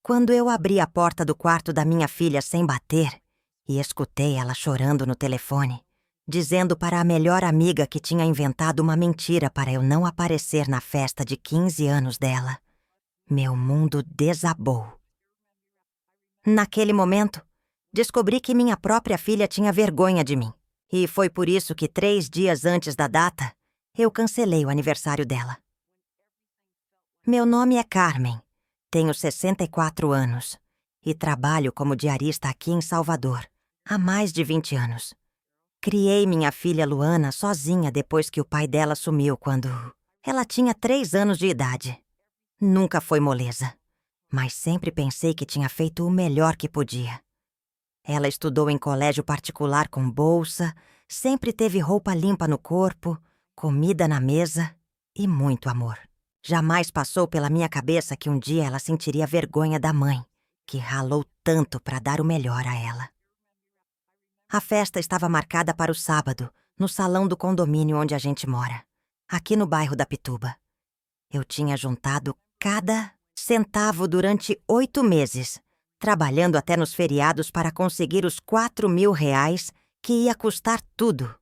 Quando eu abri a porta do quarto da minha filha sem bater e escutei ela chorando no telefone, dizendo para a melhor amiga que tinha inventado uma mentira para eu não aparecer na festa de 15 anos dela, meu mundo desabou. Naquele momento, descobri que minha própria filha tinha vergonha de mim. E foi por isso que 3 dias antes da data, eu cancelei o aniversário dela. Meu nome é Carmen, tenho 64 anos e trabalho como diarista aqui em Salvador há mais de 20 anos. Criei minha filha Luana sozinha depois que o pai dela sumiu quando ela tinha 3 anos de idade. Nunca foi moleza, mas sempre pensei que tinha feito o melhor que podia. Ela estudou em colégio particular com bolsa, sempre teve roupa limpa no corpo, comida na mesa e muito amor. Jamais passou pela minha cabeça que um dia ela sentiria vergonha da mãe, que ralou tanto para dar o melhor a ela. A festa estava marcada para o sábado, no salão do condomínio onde a gente mora, aqui no bairro da Pituba. Eu tinha juntado cada centavo durante 8 meses, trabalhando até nos feriados para conseguir os R$ 4.000 que ia custar tudo.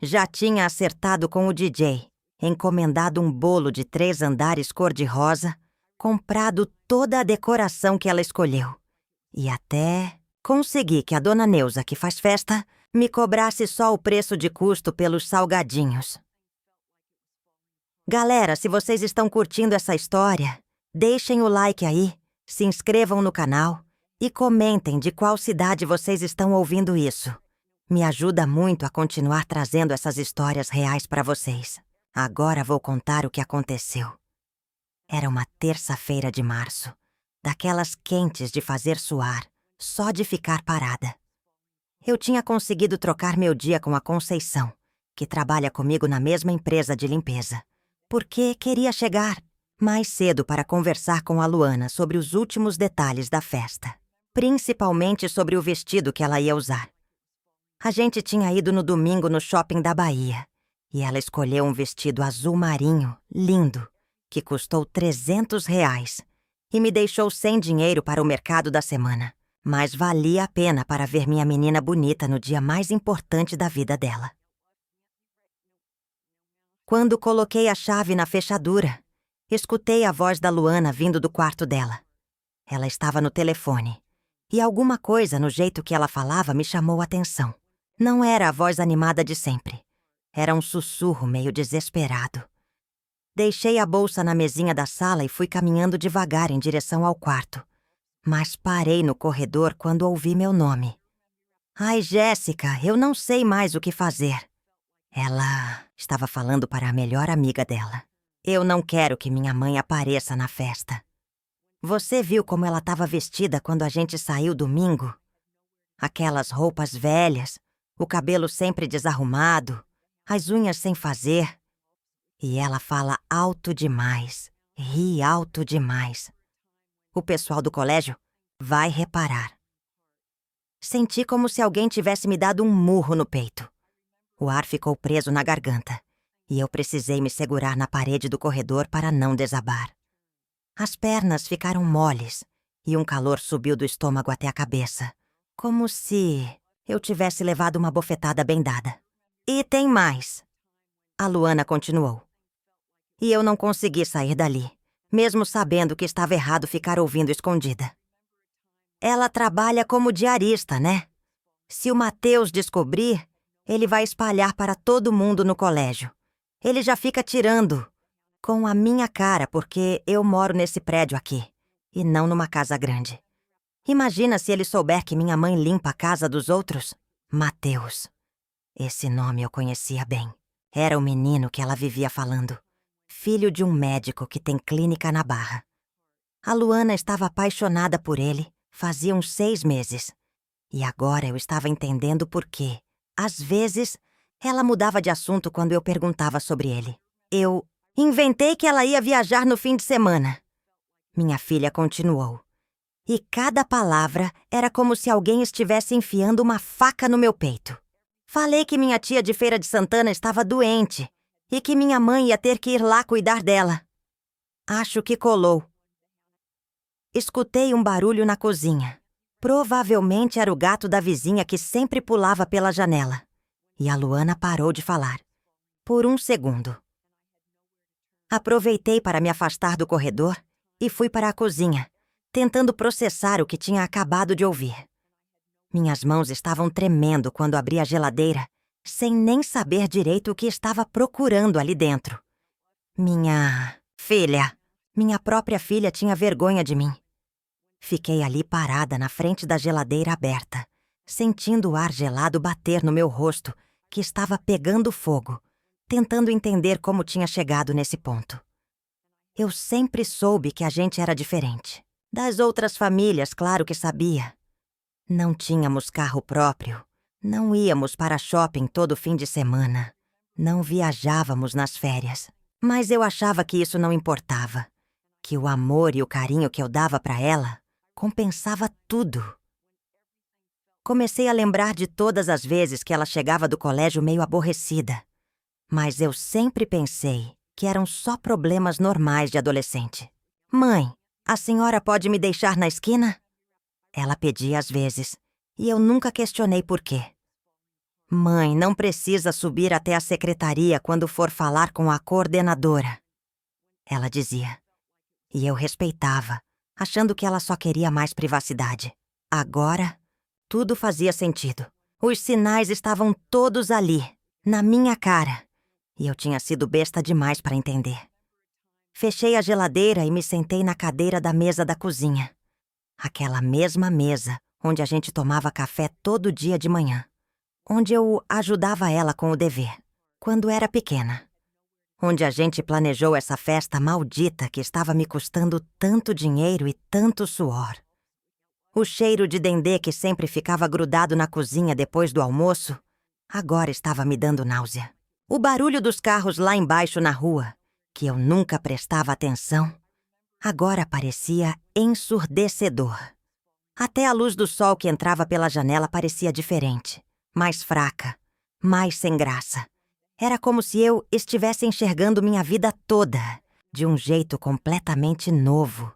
Já tinha acertado com o DJ, encomendado um bolo de 3 andares cor-de-rosa, comprado toda a decoração que ela escolheu. E até consegui que a dona Neuza, que faz festa, me cobrasse só o preço de custo pelos salgadinhos. Galera, se vocês estão curtindo essa história, deixem o like aí, se inscrevam no canal e comentem de qual cidade vocês estão ouvindo isso. Me ajuda muito a continuar trazendo essas histórias reais para vocês. Agora vou contar o que aconteceu. Era uma terça-feira de março, daquelas quentes de fazer suar, só de ficar parada. Eu tinha conseguido trocar meu dia com a Conceição, que trabalha comigo na mesma empresa de limpeza, porque queria chegar mais cedo para conversar com a Luana sobre os últimos detalhes da festa, principalmente sobre o vestido que ela ia usar. A gente tinha ido no domingo no shopping da Bahia, e ela escolheu um vestido azul marinho, lindo, que custou R$ 300 e me deixou sem dinheiro para o mercado da semana, mas valia a pena para ver minha menina bonita no dia mais importante da vida dela. Quando coloquei a chave na fechadura, escutei a voz da Luana vindo do quarto dela. Ela estava no telefone, e alguma coisa no jeito que ela falava me chamou a atenção. Não era a voz animada de sempre. Era um sussurro meio desesperado. Deixei a bolsa na mesinha da sala e fui caminhando devagar em direção ao quarto. Mas parei no corredor quando ouvi meu nome. Ai, Jéssica, eu não sei mais o que fazer. Ela estava falando para a melhor amiga dela. Eu não quero que minha mãe apareça na festa. Você viu como ela estava vestida quando a gente saiu domingo? Aquelas roupas velhas, o cabelo sempre desarrumado, as unhas sem fazer. E ela fala alto demais, ri alto demais. O pessoal do colégio vai reparar. Senti como se alguém tivesse me dado um murro no peito. O ar ficou preso na garganta, e eu precisei me segurar na parede do corredor para não desabar. As pernas ficaram moles, e um calor subiu do estômago até a cabeça, como se eu tivesse levado uma bofetada bem dada. E tem mais. A Luana continuou. E eu não consegui sair dali, mesmo sabendo que estava errado ficar ouvindo escondida. Ela trabalha como diarista, né? Se o Matheus descobrir, ele vai espalhar para todo mundo no colégio. Ele já fica tirando com a minha cara porque eu moro nesse prédio aqui, e não numa casa grande. Imagina se ele souber que minha mãe limpa a casa dos outros? Matheus. Esse nome eu conhecia bem. Era o menino que ela vivia falando. Filho de um médico que tem clínica na Barra. A Luana estava apaixonada por ele fazia uns 6 meses. E agora eu estava entendendo por quê. Às vezes, ela mudava de assunto quando eu perguntava sobre ele. Eu inventei que ela ia viajar no fim de semana. Minha filha continuou. E cada palavra era como se alguém estivesse enfiando uma faca no meu peito. Falei que minha tia de Feira de Santana estava doente e que minha mãe ia ter que ir lá cuidar dela. Acho que colou. Escutei um barulho na cozinha. Provavelmente era o gato da vizinha que sempre pulava pela janela. E a Luana parou de falar. Por um segundo. Aproveitei para me afastar do corredor e fui para a cozinha, tentando processar o que tinha acabado de ouvir. Minhas mãos estavam tremendo quando abri a geladeira, sem nem saber direito o que estava procurando ali dentro. Minha filha. Minha própria filha tinha vergonha de mim. Fiquei ali parada na frente da geladeira aberta, sentindo o ar gelado bater no meu rosto, que estava pegando fogo, tentando entender como tinha chegado nesse ponto. Eu sempre soube que a gente era diferente. Das outras famílias, claro que sabia. Não tínhamos carro próprio, não íamos para shopping todo fim de semana, não viajávamos nas férias. Mas eu achava que isso não importava, que o amor e o carinho que eu dava para ela compensava tudo. Comecei a lembrar de todas as vezes que ela chegava do colégio meio aborrecida, mas eu sempre pensei que eram só problemas normais de adolescente. Mãe, a senhora pode me deixar na esquina? Ela pedia às vezes, e eu nunca questionei por quê. Mãe, não precisa subir até a secretaria quando for falar com a coordenadora. Ela dizia. E eu respeitava, achando que ela só queria mais privacidade. Agora, tudo fazia sentido. Os sinais estavam todos ali, na minha cara. E eu tinha sido besta demais para entender. Fechei a geladeira e me sentei na cadeira da mesa da cozinha. Aquela mesma mesa onde a gente tomava café todo dia de manhã. Onde eu ajudava ela com o dever, quando era pequena. Onde a gente planejou essa festa maldita que estava me custando tanto dinheiro e tanto suor. O cheiro de dendê que sempre ficava grudado na cozinha depois do almoço, agora estava me dando náusea. O barulho dos carros lá embaixo na rua, que eu nunca prestava atenção, agora parecia ensurdecedor. Até a luz do sol que entrava pela janela parecia diferente. Mais fraca, mais sem graça. Era como se eu estivesse enxergando minha vida toda, de um jeito completamente novo.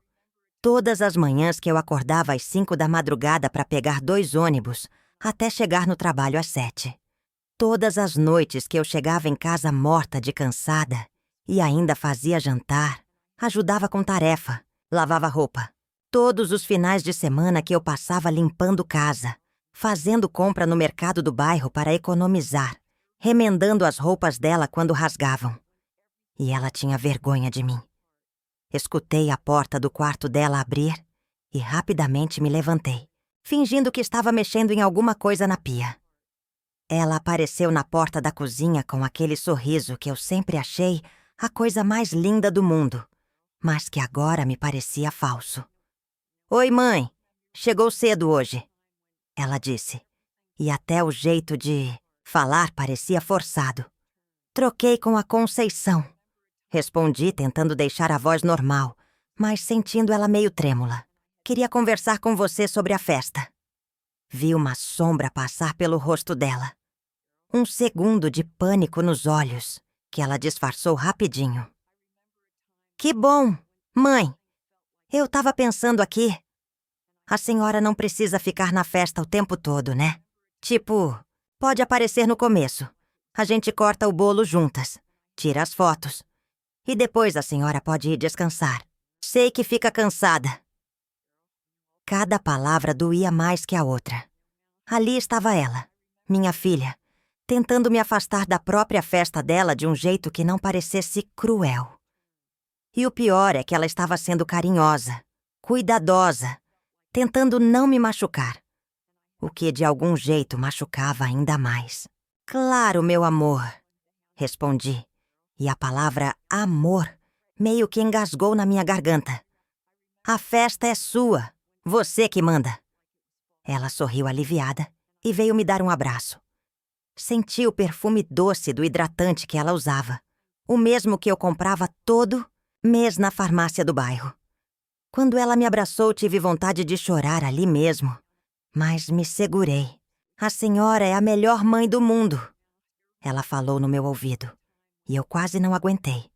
Todas as manhãs que eu acordava às 5 da madrugada para pegar 2 ônibus, até chegar no trabalho às 7. Todas as noites que eu chegava em casa morta de cansada e ainda fazia jantar, ajudava com tarefa, lavava roupa. Todos os finais de semana que eu passava limpando casa, fazendo compra no mercado do bairro para economizar, remendando as roupas dela quando rasgavam. E ela tinha vergonha de mim. Escutei a porta do quarto dela abrir e rapidamente me levantei, fingindo que estava mexendo em alguma coisa na pia. Ela apareceu na porta da cozinha com aquele sorriso que eu sempre achei a coisa mais linda do mundo, mas que agora me parecia falso. Oi, mãe. Chegou cedo hoje. Ela disse, e até o jeito de falar parecia forçado. Troquei com a Conceição. Respondi tentando deixar a voz normal, mas sentindo ela meio trêmula. Queria conversar com você sobre a festa. Vi uma sombra passar pelo rosto dela. Um segundo de pânico nos olhos, que ela disfarçou rapidinho. Que bom, mãe. Eu tava pensando aqui. A senhora não precisa ficar na festa o tempo todo, né? Tipo, pode aparecer no começo. A gente corta o bolo juntas, tira as fotos. E depois a senhora pode ir descansar. Sei que fica cansada. Cada palavra doía mais que a outra. Ali estava ela, minha filha, tentando me afastar da própria festa dela de um jeito que não parecesse cruel. E o pior é que ela estava sendo carinhosa, cuidadosa, tentando não me machucar, o que de algum jeito machucava ainda mais. Claro, meu amor, respondi, e a palavra amor meio que engasgou na minha garganta. A festa é sua, você que manda. Ela sorriu aliviada e veio me dar um abraço. Senti o perfume doce do hidratante que ela usava, o mesmo que eu comprava todo mês na farmácia do bairro. Quando ela me abraçou, tive vontade de chorar ali mesmo, mas me segurei. A senhora é a melhor mãe do mundo, ela falou no meu ouvido, e eu quase não aguentei.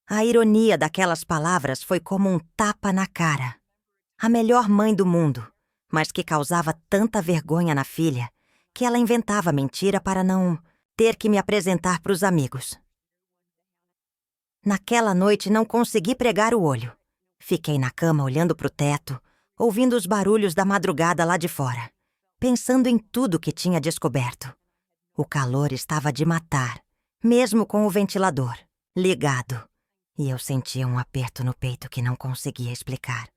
A ironia daquelas palavras foi como um tapa na cara. A melhor mãe do mundo, mas que causava tanta vergonha na filha que ela inventava mentira para não ter que me apresentar para os amigos. Naquela noite não consegui pregar o olho. Fiquei na cama olhando para o teto, ouvindo os barulhos da madrugada lá de fora, pensando em tudo que tinha descoberto. O calor estava de matar, mesmo com o ventilador ligado, e eu sentia um aperto no peito que não conseguia explicar.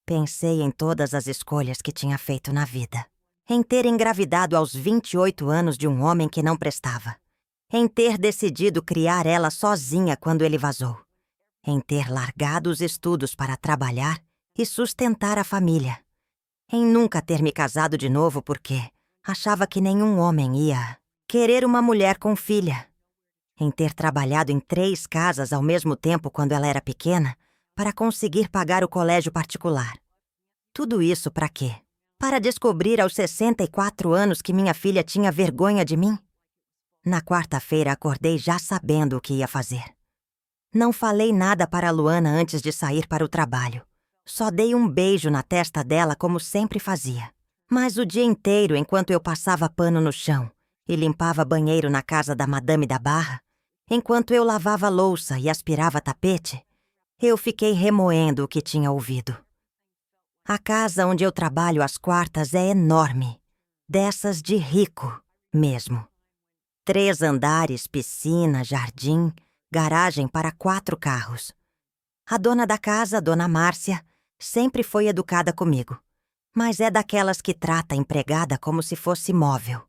Pensei em todas as escolhas que tinha feito na vida. Em ter engravidado aos 28 anos de um homem que não prestava. Em ter decidido criar ela sozinha quando ele vazou. Em ter largado os estudos para trabalhar e sustentar a família. Em nunca ter me casado de novo porque achava que nenhum homem ia querer uma mulher com filha. Em ter trabalhado em 3 casas ao mesmo tempo quando ela era pequena para conseguir pagar o colégio particular. Tudo isso para quê? Para descobrir aos 64 anos que minha filha tinha vergonha de mim? Na quarta-feira acordei já sabendo o que ia fazer. Não falei nada para a Luana antes de sair para o trabalho. Só dei um beijo na testa dela como sempre fazia. Mas o dia inteiro, enquanto eu passava pano no chão e limpava banheiro na casa da Madame da Barra, enquanto eu lavava louça e aspirava tapete, eu fiquei remoendo o que tinha ouvido. A casa onde eu trabalho às quartas é enorme, dessas de rico mesmo. 3 andares, piscina, jardim, garagem para 4 carros. A dona da casa, Dona Márcia, sempre foi educada comigo, mas é daquelas que trata a empregada como se fosse móvel.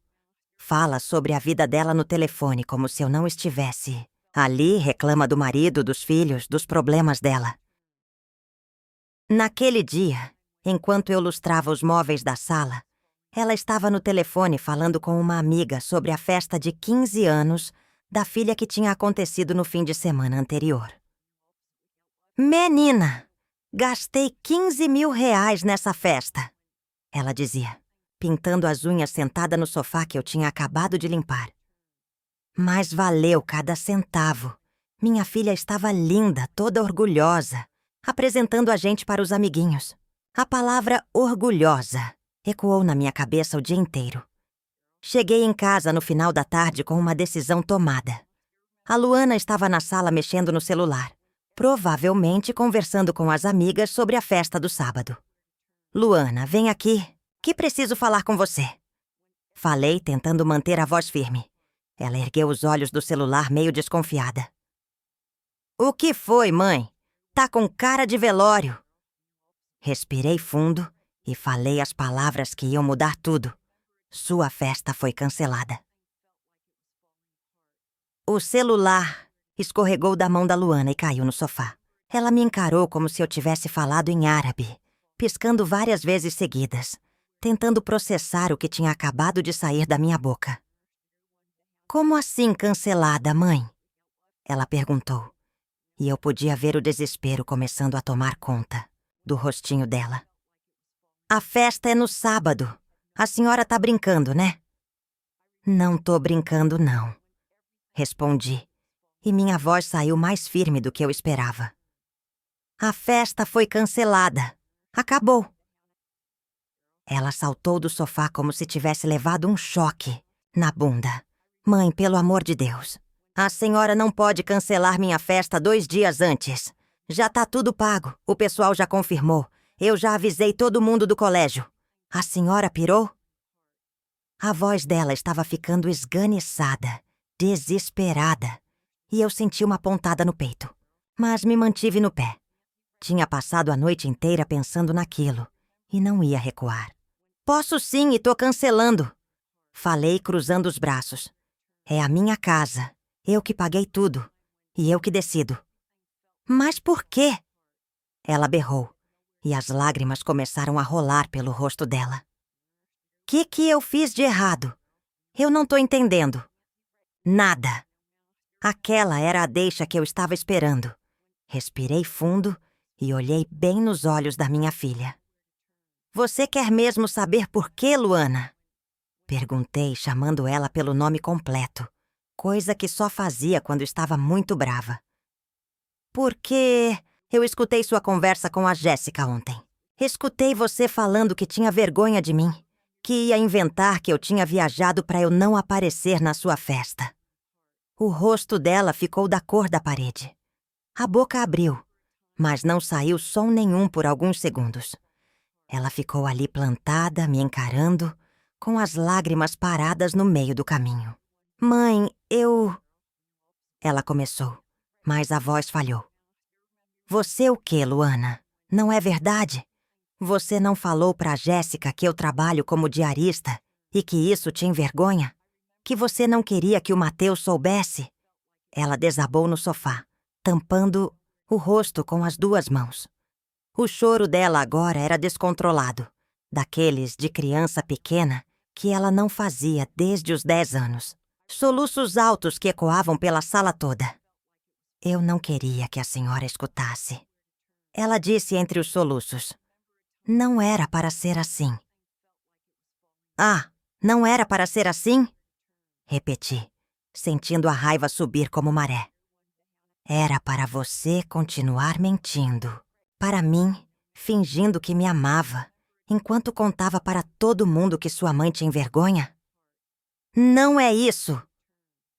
Fala sobre a vida dela no telefone como se eu não estivesse ali, reclama do marido, dos filhos, dos problemas dela. Naquele dia, enquanto eu lustrava os móveis da sala, ela estava no telefone falando com uma amiga sobre a festa de 15 anos da filha que tinha acontecido no fim de semana anterior. Menina, gastei 15 mil reais nessa festa, ela dizia, pintando as unhas sentada no sofá que eu tinha acabado de limpar. Mas valeu cada centavo. Minha filha estava linda, toda orgulhosa, apresentando a gente para os amiguinhos. A palavra orgulhosa ecoou na minha cabeça o dia inteiro. Cheguei em casa no final da tarde com uma decisão tomada. A Luana estava na sala mexendo no celular, provavelmente conversando com as amigas sobre a festa do sábado. Luana, vem aqui, que preciso falar com você. Falei, tentando manter a voz firme. Ela ergueu os olhos do celular meio desconfiada. O que foi, mãe? Tá com cara de velório. Respirei fundo e falei as palavras que iam mudar tudo. Sua festa foi cancelada. O celular escorregou da mão da Luana e caiu no sofá. Ela me encarou como se eu tivesse falado em árabe, piscando várias vezes seguidas, tentando processar o que tinha acabado de sair da minha boca. Como assim cancelada, mãe? Ela perguntou, e eu podia ver o desespero começando a tomar conta do rostinho dela. A festa é no sábado. A senhora tá brincando, né? Não tô brincando, não. Respondi, e minha voz saiu mais firme do que eu esperava. A festa foi cancelada. Acabou. Ela saltou do sofá como se tivesse levado um choque na bunda. Mãe, pelo amor de Deus. A senhora não pode cancelar minha festa 2 dias antes. Já tá tudo pago. O pessoal já confirmou. Eu já avisei todo mundo do colégio. A senhora pirou? A voz dela estava ficando esganiçada, desesperada, e eu senti uma pontada no peito. Mas me mantive no pé. Tinha passado a noite inteira pensando naquilo, e não ia recuar. Posso sim e tô cancelando. Falei cruzando os braços. É a minha casa. Eu que paguei tudo. E eu que decido. Mas por quê? Ela berrou, e as lágrimas começaram a rolar pelo rosto dela. Que eu fiz de errado? Eu não tô entendendo. Nada. Aquela era a deixa que eu estava esperando. Respirei fundo e olhei bem nos olhos da minha filha. Você quer mesmo saber por quê, Luana? Perguntei, chamando ela pelo nome completo, coisa que só fazia quando estava muito brava. Porque eu escutei sua conversa com a Jéssica ontem. Escutei você falando que tinha vergonha de mim, que ia inventar que eu tinha viajado para eu não aparecer na sua festa. O rosto dela ficou da cor da parede. A boca abriu, mas não saiu som nenhum por alguns segundos. Ela ficou ali plantada, me encarando, com as lágrimas paradas no meio do caminho. Mãe, eu... Ela começou, mas a voz falhou. Você o quê, Luana? Não é verdade? Você não falou pra Jéssica que eu trabalho como diarista e que isso te envergonha? Que você não queria que o Mateus soubesse? Ela desabou no sofá, tampando o rosto com as duas mãos. O choro dela agora era descontrolado, daqueles de criança pequena que ela não fazia desde os 10 anos. Soluços altos que ecoavam pela sala toda. Eu não queria que a senhora escutasse. Ela disse entre os soluços. Não era para ser assim. Ah, não era para ser assim? Repeti, sentindo a raiva subir como maré. Era para você continuar mentindo. Para mim, fingindo que me amava, enquanto contava para todo mundo que sua mãe te envergonha? Não é isso!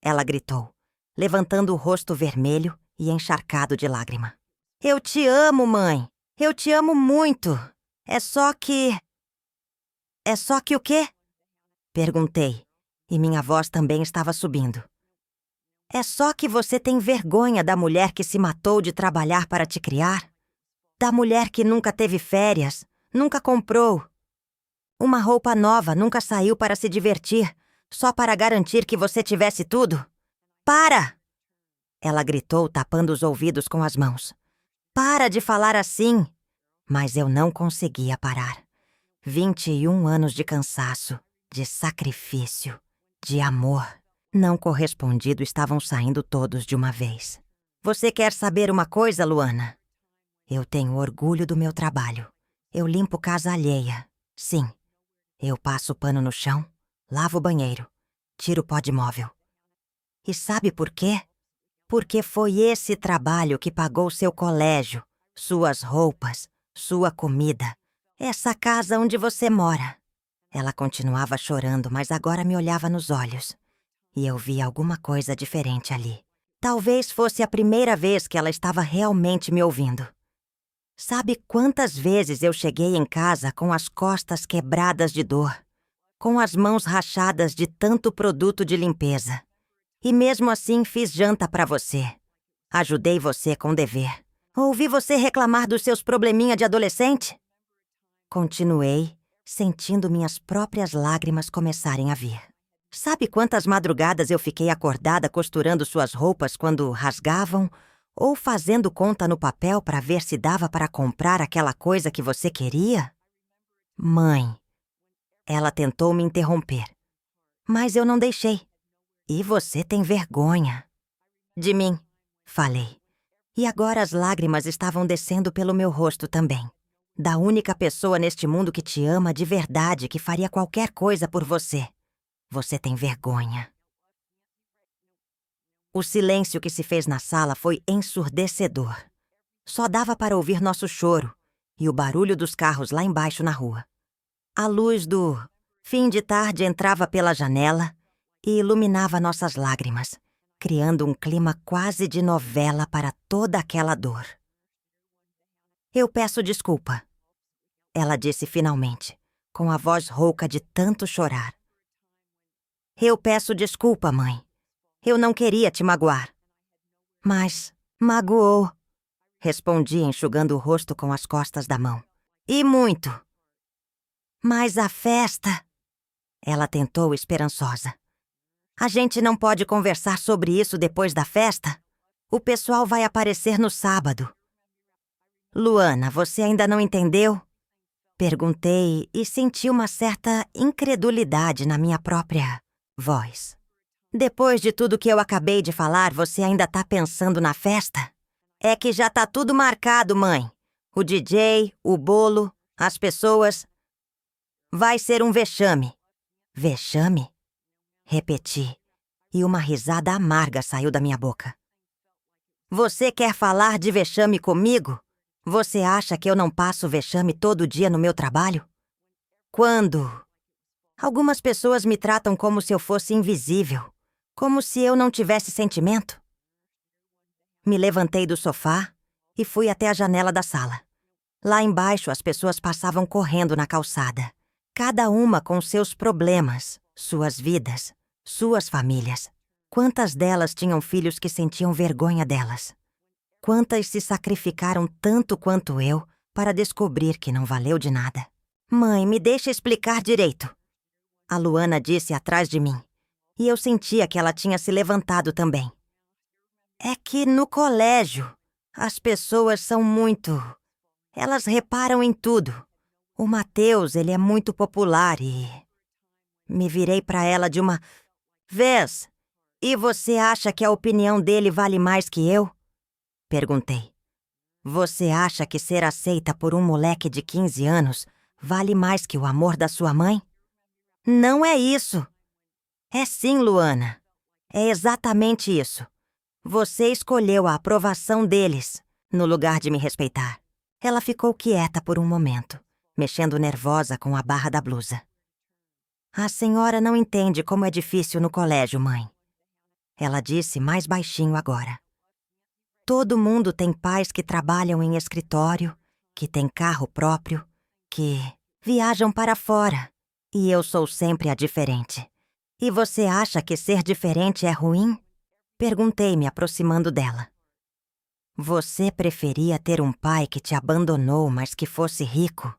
Ela gritou, levantando o rosto vermelho e encharcado de lágrima. Eu te amo, mãe! Eu te amo muito! É só que o quê? Perguntei, e minha voz também estava subindo. É só que você tem vergonha da mulher que se matou de trabalhar para te criar? Da mulher que nunca teve férias, nunca comprou uma roupa nova, nunca saiu para se divertir, só para garantir que você tivesse tudo? Para! Ela gritou, tapando os ouvidos com as mãos. Para de falar assim! Mas eu não conseguia parar. 21 anos de cansaço, de sacrifício, de amor não correspondido estavam saindo todos de uma vez. Você quer saber uma coisa, Luana? Eu tenho orgulho do meu trabalho. Eu limpo casa alheia. Sim. Eu passo pano no chão, lavo o banheiro, tiro o pó de móvel. E sabe por quê? Porque foi esse trabalho que pagou seu colégio, suas roupas, sua comida, essa casa onde você mora. Ela continuava chorando, mas agora me olhava nos olhos. E eu via alguma coisa diferente ali. Talvez fosse a primeira vez que ela estava realmente me ouvindo. Sabe quantas vezes eu cheguei em casa com as costas quebradas de dor, com as mãos rachadas de tanto produto de limpeza. E mesmo assim fiz janta para você. Ajudei você com o dever. Ouvi você reclamar dos seus probleminha de adolescente? Continuei, sentindo minhas próprias lágrimas começarem a vir. Sabe quantas madrugadas eu fiquei acordada costurando suas roupas quando rasgavam ou fazendo conta no papel para ver se dava para comprar aquela coisa que você queria? Mãe, ela tentou me interromper, mas eu não deixei. E você tem vergonha. De mim, falei. E agora as lágrimas estavam descendo pelo meu rosto também. Da única pessoa neste mundo que te ama de verdade, que faria qualquer coisa por você. Você tem vergonha. O silêncio que se fez na sala foi ensurdecedor. Só dava para ouvir nosso choro e o barulho dos carros lá embaixo na rua. A luz do fim de tarde entrava pela janela e iluminava nossas lágrimas, criando um clima quase de novela para toda aquela dor. Eu peço desculpa, ela disse finalmente, com a voz rouca de tanto chorar. Eu peço desculpa, mãe. Eu não queria te magoar. Mas magoou, respondi enxugando o rosto com as costas da mão. E muito. Mas a festa... Ela tentou esperançosa. A gente não pode conversar sobre isso depois da festa? O pessoal vai aparecer no sábado. Luana, você ainda não entendeu? Perguntei e senti uma certa incredulidade na minha própria voz. Depois de tudo que eu acabei de falar, você ainda tá pensando na festa? É que já tá tudo marcado, mãe. O DJ, o bolo, as pessoas. Vai ser um vexame. Vexame? Repeti, e uma risada amarga saiu da minha boca. Você quer falar de vexame comigo? Você acha que eu não passo vexame todo dia no meu trabalho? Quando? Algumas pessoas me tratam como se eu fosse invisível, como se eu não tivesse sentimento. Me levantei do sofá e fui até a janela da sala. Lá embaixo, as pessoas passavam correndo na calçada, cada uma com seus problemas, suas vidas, suas famílias. Quantas delas tinham filhos que sentiam vergonha delas? Quantas se sacrificaram tanto quanto eu para descobrir que não valeu de nada? Mãe, me deixa explicar direito. A Luana disse atrás de mim, e eu sentia que ela tinha se levantado também. É que no colégio, as pessoas são muito... Elas reparam em tudo. O Mateus, ele é muito popular e... Me virei para ela de uma vez. E você acha que a opinião dele vale mais que eu? Perguntei. Você acha que ser aceita por um moleque de 15 anos vale mais que o amor da sua mãe? Não é isso. É sim, Luana. É exatamente isso. Você escolheu a aprovação deles, no lugar de me respeitar. Ela ficou quieta por um momento, mexendo nervosa com a barra da blusa. A senhora não entende como é difícil no colégio, mãe. Ela disse mais baixinho agora. Todo mundo tem pais que trabalham em escritório, que têm carro próprio, que viajam para fora. E eu sou sempre a diferente. E você acha que ser diferente é ruim? Perguntei, me aproximando dela. Você preferia ter um pai que te abandonou, mas que fosse rico?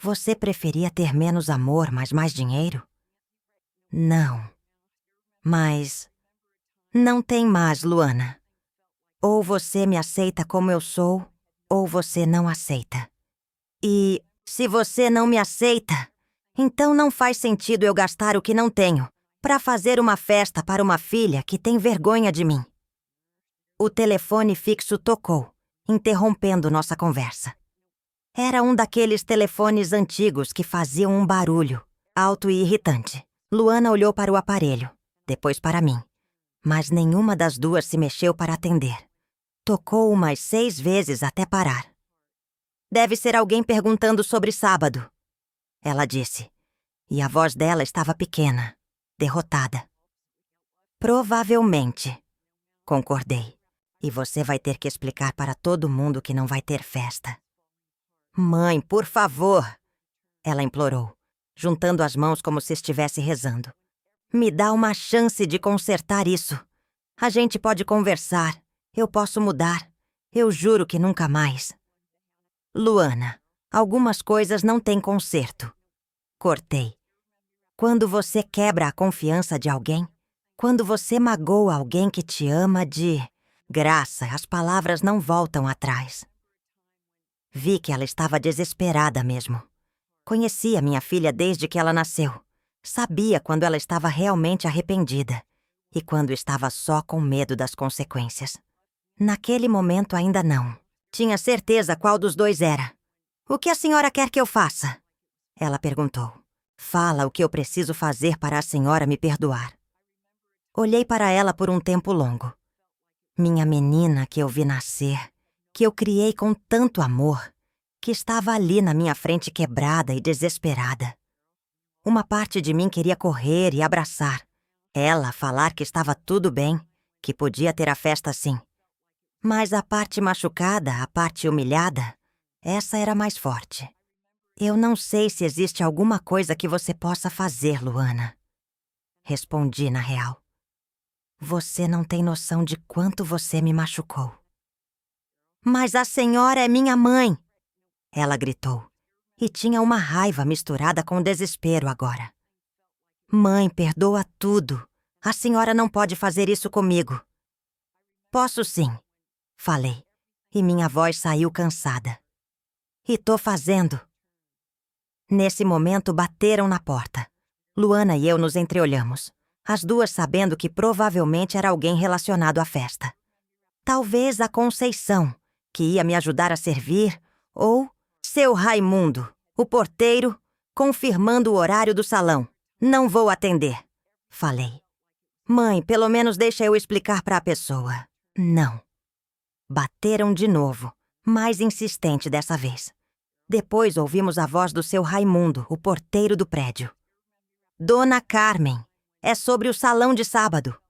Você preferia ter menos amor, mas mais dinheiro? Não. Mas... não tem mais, Luana. Ou você me aceita como eu sou, ou você não aceita. E se você não me aceita, então não faz sentido eu gastar o que não tenho para fazer uma festa para uma filha que tem vergonha de mim. O telefone fixo tocou, interrompendo nossa conversa. Era um daqueles telefones antigos que faziam um barulho, alto e irritante. Luana olhou para o aparelho, depois para mim. Mas nenhuma das duas se mexeu para atender. Tocou umas 6 vezes até parar. Deve ser alguém perguntando sobre sábado, ela disse. E a voz dela estava pequena, derrotada. Provavelmente, concordei. E você vai ter que explicar para todo mundo que não vai ter festa. Mãe, por favor, ela implorou, juntando as mãos como se estivesse rezando. Me dá uma chance de consertar isso. A gente pode conversar. Eu posso mudar. Eu juro que nunca mais. Luana, algumas coisas não têm conserto. Cortei. Quando você quebra a confiança de alguém, quando você magoa alguém que te ama de graça, as palavras não voltam atrás. Vi que ela estava desesperada mesmo. Conhecia minha filha desde que ela nasceu. Sabia quando ela estava realmente arrependida e quando estava só com medo das consequências. Naquele momento ainda não. Tinha certeza qual dos dois era. O que a senhora quer que eu faça? Ela perguntou. Fala o que eu preciso fazer para a senhora me perdoar. Olhei para ela por um tempo longo. Minha menina que eu vi nascer, que eu criei com tanto amor, que estava ali na minha frente quebrada e desesperada. Uma parte de mim queria correr e abraçar. Ela falar que estava tudo bem, que podia ter a festa sim. Mas a parte machucada, a parte humilhada, essa era mais forte. Eu não sei se existe alguma coisa que você possa fazer, Luana. Respondi na real. Você não tem noção de quanto você me machucou. Mas a senhora é minha mãe! Ela gritou. E tinha uma raiva misturada com desespero agora. Mãe, perdoa tudo. A senhora não pode fazer isso comigo. Posso sim, falei, e minha voz saiu cansada. E tô fazendo. Nesse momento bateram na porta. Luana e eu nos entreolhamos, as duas sabendo que provavelmente era alguém relacionado à festa. Talvez a Conceição, que ia me ajudar a servir, ou seu Raimundo, o porteiro, confirmando o horário do salão. Não vou atender, falei. Mãe, pelo menos deixa eu explicar para a pessoa. Não. Bateram de novo, mais insistente dessa vez. Depois ouvimos a voz do seu Raimundo, o porteiro do prédio. Dona Carmen, é sobre o salão de sábado.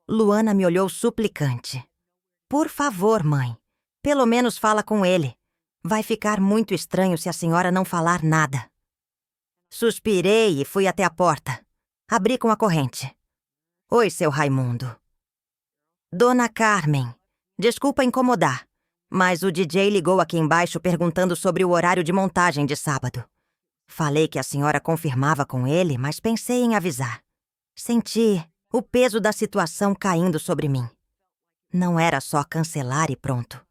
Luana me olhou suplicante. Por favor, mãe, pelo menos fala com ele. Vai ficar muito estranho se a senhora não falar nada. Suspirei e fui até a porta. Abri com a corrente. Oi, seu Raimundo. Dona Carmen, desculpa incomodar, mas o DJ ligou aqui embaixo perguntando sobre o horário de montagem de sábado. Falei que a senhora confirmava com ele, mas pensei em avisar. Senti o peso da situação caindo sobre mim. Não era só cancelar e pronto.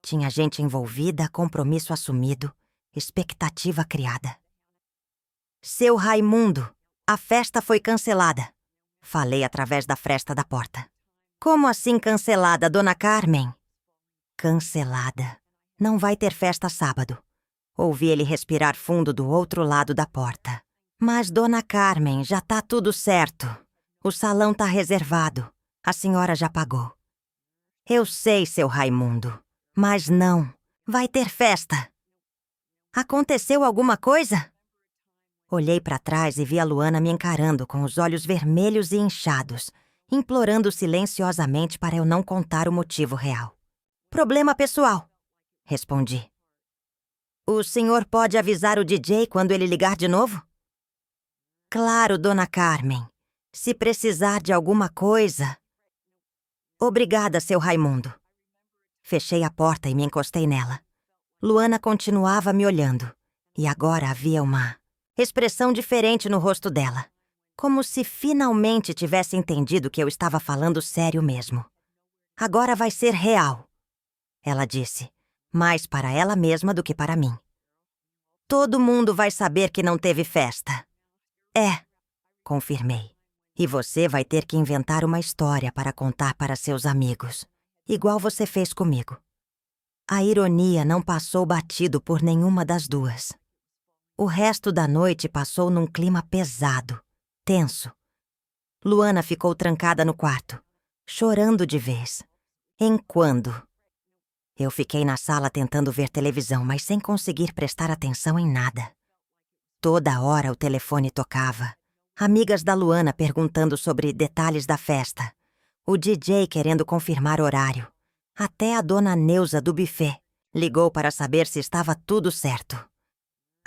Tinha gente envolvida, compromisso assumido, expectativa criada. Seu Raimundo, a festa foi cancelada. Falei através da fresta da porta. Como assim cancelada, Dona Carmen? Cancelada. Não vai ter festa sábado. Ouvi ele respirar fundo do outro lado da porta. Mas, Dona Carmen, já tá tudo certo. O salão tá reservado. A senhora já pagou. Eu sei, seu Raimundo. Mas não. Vai ter festa. Aconteceu alguma coisa? Olhei para trás e vi a Luana me encarando com os olhos vermelhos e inchados, implorando silenciosamente para eu não contar o motivo real. Problema pessoal, respondi. O senhor pode avisar o DJ quando ele ligar de novo? Claro, Dona Carmen. Se precisar de alguma coisa... Obrigada, seu Raimundo. Fechei a porta e me encostei nela. Luana continuava me olhando, e agora havia uma expressão diferente no rosto dela, como se finalmente tivesse entendido que eu estava falando sério mesmo. Agora vai ser real, ela disse, mais para ela mesma do que para mim. Todo mundo vai saber que não teve festa. É, confirmei. E você vai ter que inventar uma história para contar para seus amigos, igual você fez comigo. A ironia não passou batido por nenhuma das duas. O resto da noite passou num clima pesado, tenso. Luana ficou trancada no quarto, chorando de vez. Enquanto eu fiquei na sala tentando ver televisão, mas sem conseguir prestar atenção em nada. Toda hora o telefone tocava. Amigas da Luana perguntando sobre detalhes da festa. O DJ querendo confirmar horário. Até a dona Neuza do buffet ligou para saber se estava tudo certo.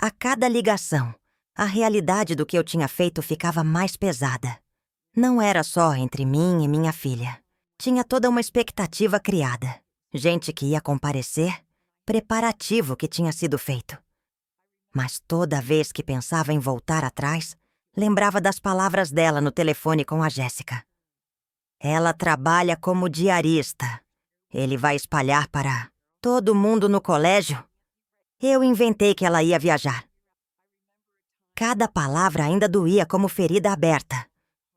A cada ligação, a realidade do que eu tinha feito ficava mais pesada. Não era só entre mim e minha filha. Tinha toda uma expectativa criada. Gente que ia comparecer, preparativo que tinha sido feito. Mas toda vez que pensava em voltar atrás, lembrava das palavras dela no telefone com a Jéssica. Ela trabalha como diarista. Ele vai espalhar para todo mundo no colégio. Eu inventei que ela ia viajar. Cada palavra ainda doía como ferida aberta.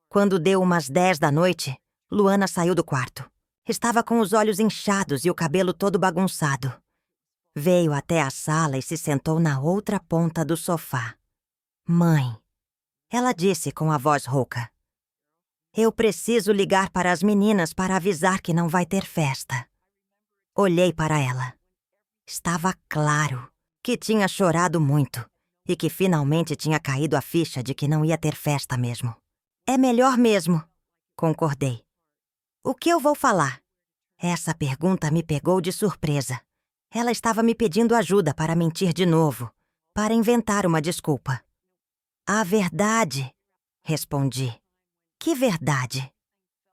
Quando deu umas 10 da noite, Luana saiu do quarto. Estava com os olhos inchados e o cabelo todo bagunçado. Veio até a sala e se sentou na outra ponta do sofá. Mãe, ela disse com a voz rouca. Eu preciso ligar para as meninas para avisar que não vai ter festa. Olhei para ela. Estava claro que tinha chorado muito e que finalmente tinha caído a ficha de que não ia ter festa mesmo. É melhor mesmo, concordei. O que eu vou falar? Essa pergunta me pegou de surpresa. Ela estava me pedindo ajuda para mentir de novo, para inventar uma desculpa. A verdade, respondi. Que verdade?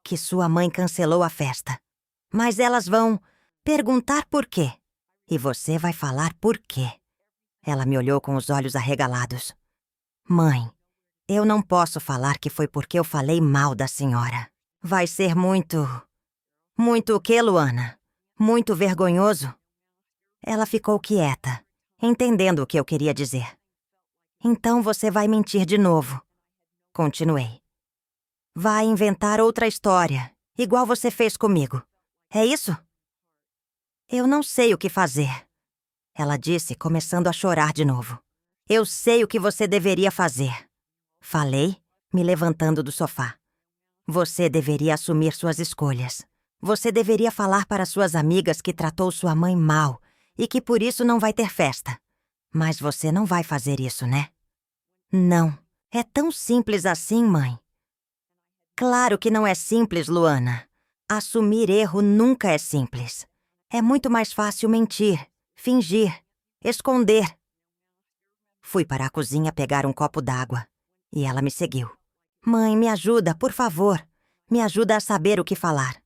Que sua mãe cancelou a festa. Mas elas vão perguntar por quê. E você vai falar por quê. Ela me olhou com os olhos arregalados. Mãe, eu não posso falar que foi porque eu falei mal da senhora. Vai ser muito... Muito o quê, Luana? Muito vergonhoso? Ela ficou quieta, entendendo o que eu queria dizer. Então você vai mentir de novo. Continuei. Vai inventar outra história, igual você fez comigo. É isso? Eu não sei o que fazer. Ela disse, começando a chorar de novo. Eu sei o que você deveria fazer. Falei, me levantando do sofá. Você deveria assumir suas escolhas. Você deveria falar para suas amigas que tratou sua mãe mal e que por isso não vai ter festa. Mas você não vai fazer isso, né? Não. É tão simples assim, mãe. Claro que não é simples, Luana. Assumir erro nunca é simples. É muito mais fácil mentir, fingir, esconder. Fui para a cozinha pegar um copo d'água e ela me seguiu. Mãe, me ajuda, por favor. Me ajuda a saber o que falar.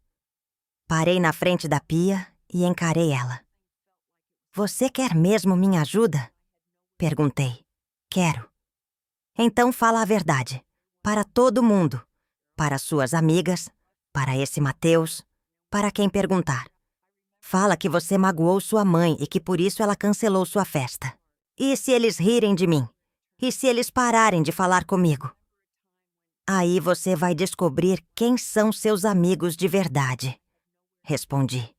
Parei na frente da pia e encarei ela. Você quer mesmo minha ajuda? Perguntei. Quero. Então fala a verdade. Para todo mundo. Para suas amigas, para esse Mateus, para quem perguntar. Fala que você magoou sua mãe e que por isso ela cancelou sua festa. E se eles rirem de mim? E se eles pararem de falar comigo? Aí você vai descobrir quem são seus amigos de verdade. Respondi.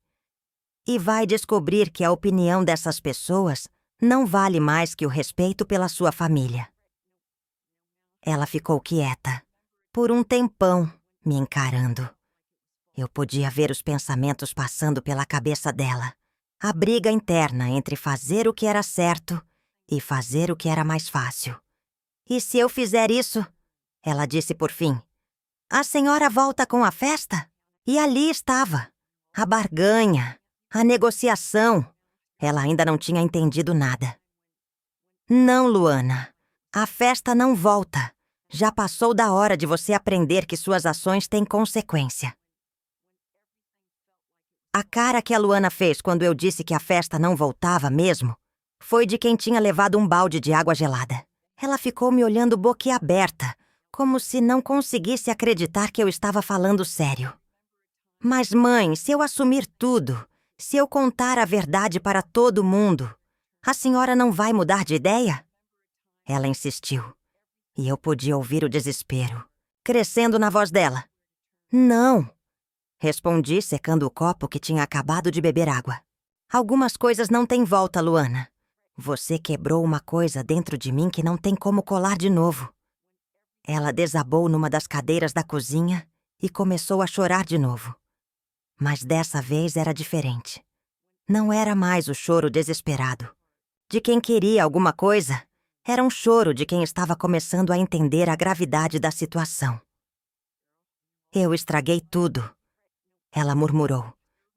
E vai descobrir que a opinião dessas pessoas não vale mais que o respeito pela sua família. Ela ficou quieta, por um tempão, me encarando. Eu podia ver os pensamentos passando pela cabeça dela. A briga interna entre fazer o que era certo e fazer o que era mais fácil. E se eu fizer isso? Ela disse por fim. A senhora volta com a festa? E ali estava. A barganha, a negociação. Ela ainda não tinha entendido nada. Não, Luana. A festa não volta. Já passou da hora de você aprender que suas ações têm consequência. A cara que a Luana fez quando eu disse que a festa não voltava mesmo foi de quem tinha levado um balde de água gelada. Ela ficou me olhando boquiaberta, como se não conseguisse acreditar que eu estava falando sério. Mas, mãe, se eu assumir tudo, se eu contar a verdade para todo mundo, a senhora não vai mudar de ideia? Ela insistiu, e eu podia ouvir o desespero, crescendo na voz dela. Não, respondi, secando o copo que tinha acabado de beber água. Algumas coisas não têm volta, Luana. Você quebrou uma coisa dentro de mim que não tem como colar de novo. Ela desabou numa das cadeiras da cozinha e começou a chorar de novo. Mas dessa vez era diferente. Não era mais o choro desesperado. De quem queria alguma coisa, era um choro de quem estava começando a entender a gravidade da situação. Eu estraguei tudo, ela murmurou,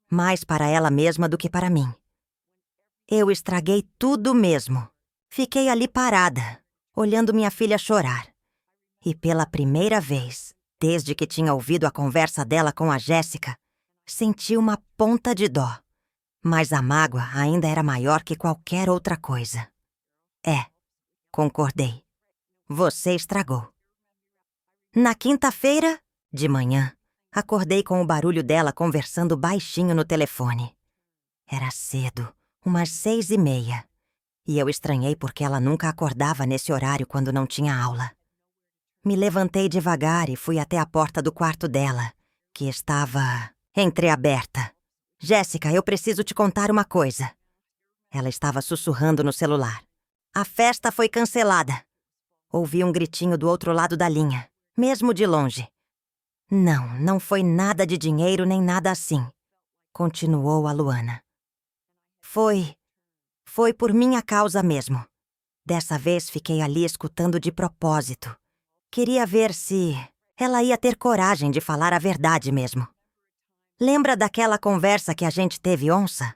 mais para ela mesma do que para mim. Eu estraguei tudo mesmo. Fiquei ali parada, olhando minha filha chorar. E pela primeira vez, desde que tinha ouvido a conversa dela com a Jéssica, senti uma ponta de dó. Mas a mágoa ainda era maior que qualquer outra coisa. É, concordei. Você estragou. Na quinta-feira, de manhã, acordei com o barulho dela conversando baixinho no telefone. Era cedo, umas 6:30. E eu estranhei porque ela nunca acordava nesse horário quando não tinha aula. Me levantei devagar e fui até a porta do quarto dela, que estava entreaberta. Jéssica, eu preciso te contar uma coisa. Ela estava sussurrando no celular. A festa foi cancelada. Ouvi um gritinho do outro lado da linha, mesmo de longe. Não, não foi nada de dinheiro nem nada assim, continuou a Luana. Foi por minha causa mesmo. Dessa vez fiquei ali escutando de propósito. Queria ver se ela ia ter coragem de falar a verdade mesmo. Lembra daquela conversa que a gente teve, onça?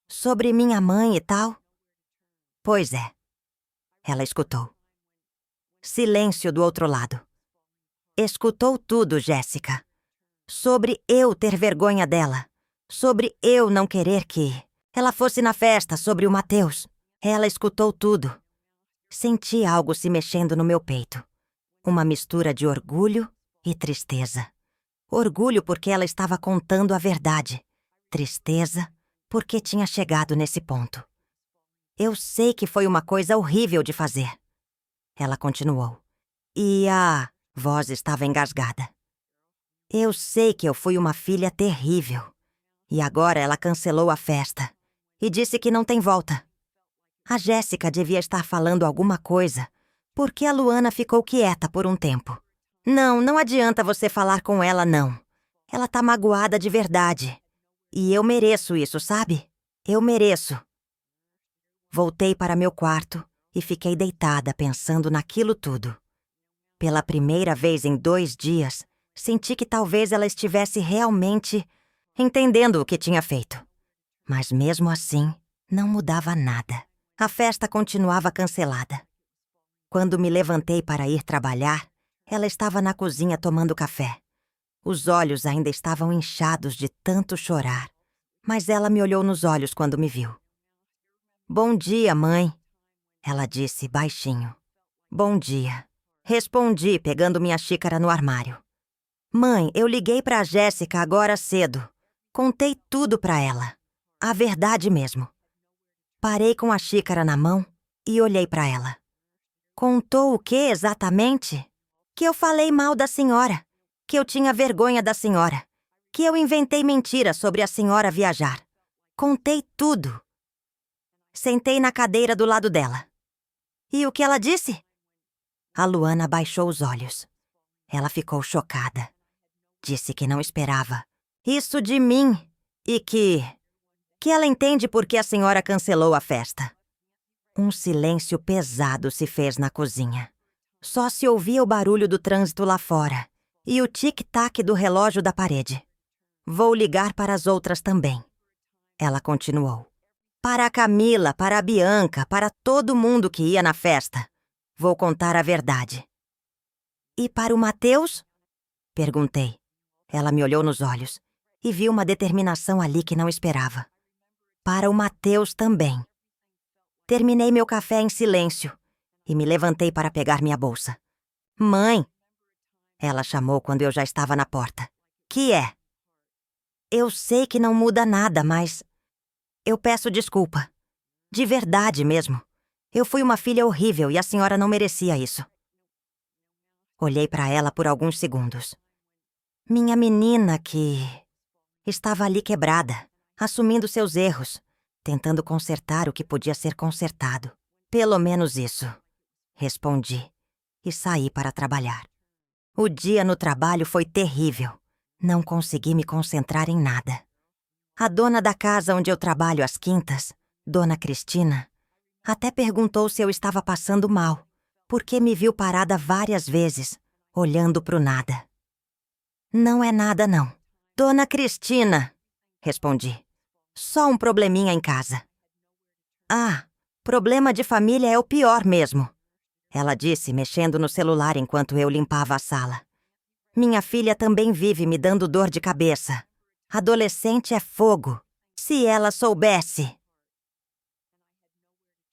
Sobre minha mãe e tal? Pois é. Ela escutou. Silêncio do outro lado. Escutou tudo, Jéssica. Sobre eu ter vergonha dela. Sobre eu não querer que ela fosse na festa, sobre o Mateus. Ela escutou tudo. Senti algo se mexendo no meu peito. Uma mistura de orgulho e tristeza. Orgulho porque ela estava contando a verdade. Tristeza porque tinha chegado nesse ponto. Eu sei que foi uma coisa horrível de fazer. Ela continuou. E a voz estava engasgada. Eu sei que eu fui uma filha terrível. E agora ela cancelou a festa. E disse que não tem volta. A Jéssica devia estar falando alguma coisa, porque a Luana ficou quieta por um tempo. Não adianta você falar com ela, não. Ela tá magoada de verdade. E eu mereço isso, sabe? Eu mereço. Voltei para meu quarto e fiquei deitada pensando naquilo tudo. Pela primeira vez em 2 dias, senti que talvez ela estivesse realmente entendendo o que tinha feito. Mas mesmo assim, não mudava nada. A festa continuava cancelada. Quando me levantei para ir trabalhar, ela estava na cozinha tomando café. Os olhos ainda estavam inchados de tanto chorar, mas ela me olhou nos olhos quando me viu. "Bom dia, mãe", ela disse baixinho. "Bom dia", respondi, pegando minha xícara no armário. "Mãe, eu liguei para a Jéssica agora cedo. Contei tudo para ela. A verdade mesmo." Parei com a xícara na mão e olhei para ela. "Contou o que exatamente?" "Que eu falei mal da senhora, que eu tinha vergonha da senhora, que eu inventei mentiras sobre a senhora viajar. Contei tudo." Sentei na cadeira do lado dela. "E o que ela disse?" A Luana baixou os olhos. Ela ficou chocada. Disse que não esperava isso de mim e que ela entende por que a senhora cancelou a festa. Um silêncio pesado se fez na cozinha. Só se ouvia o barulho do trânsito lá fora e o tic-tac do relógio da parede. "Vou ligar para as outras também", ela continuou. "Para a Camila, para a Bianca, para todo mundo que ia na festa. Vou contar a verdade." "E para o Mateus?" perguntei. Ela me olhou nos olhos e viu uma determinação ali que não esperava. "Para o Mateus também." Terminei meu café em silêncio e me levantei para pegar minha bolsa. "Mãe!" ela chamou quando eu já estava na porta. "Que é?" "Eu sei que não muda nada, mas eu peço desculpa. De verdade mesmo. Eu fui uma filha horrível e a senhora não merecia isso." Olhei para ela por alguns segundos. Minha menina que estava ali quebrada, assumindo seus erros, tentando consertar o que podia ser consertado. "Pelo menos isso", respondi e saí para trabalhar. O dia no trabalho foi terrível. Não consegui me concentrar em nada. A dona da casa onde eu trabalho às quintas, Dona Cristina, até perguntou se eu estava passando mal, porque me viu parada várias vezes, olhando pro nada. "Não é nada, não. Dona Cristina", respondi. "Só um probleminha em casa." "Ah, problema de família é o pior mesmo", ela disse, mexendo no celular enquanto eu limpava a sala. "Minha filha também vive me dando dor de cabeça. Adolescente é fogo. Se ela soubesse."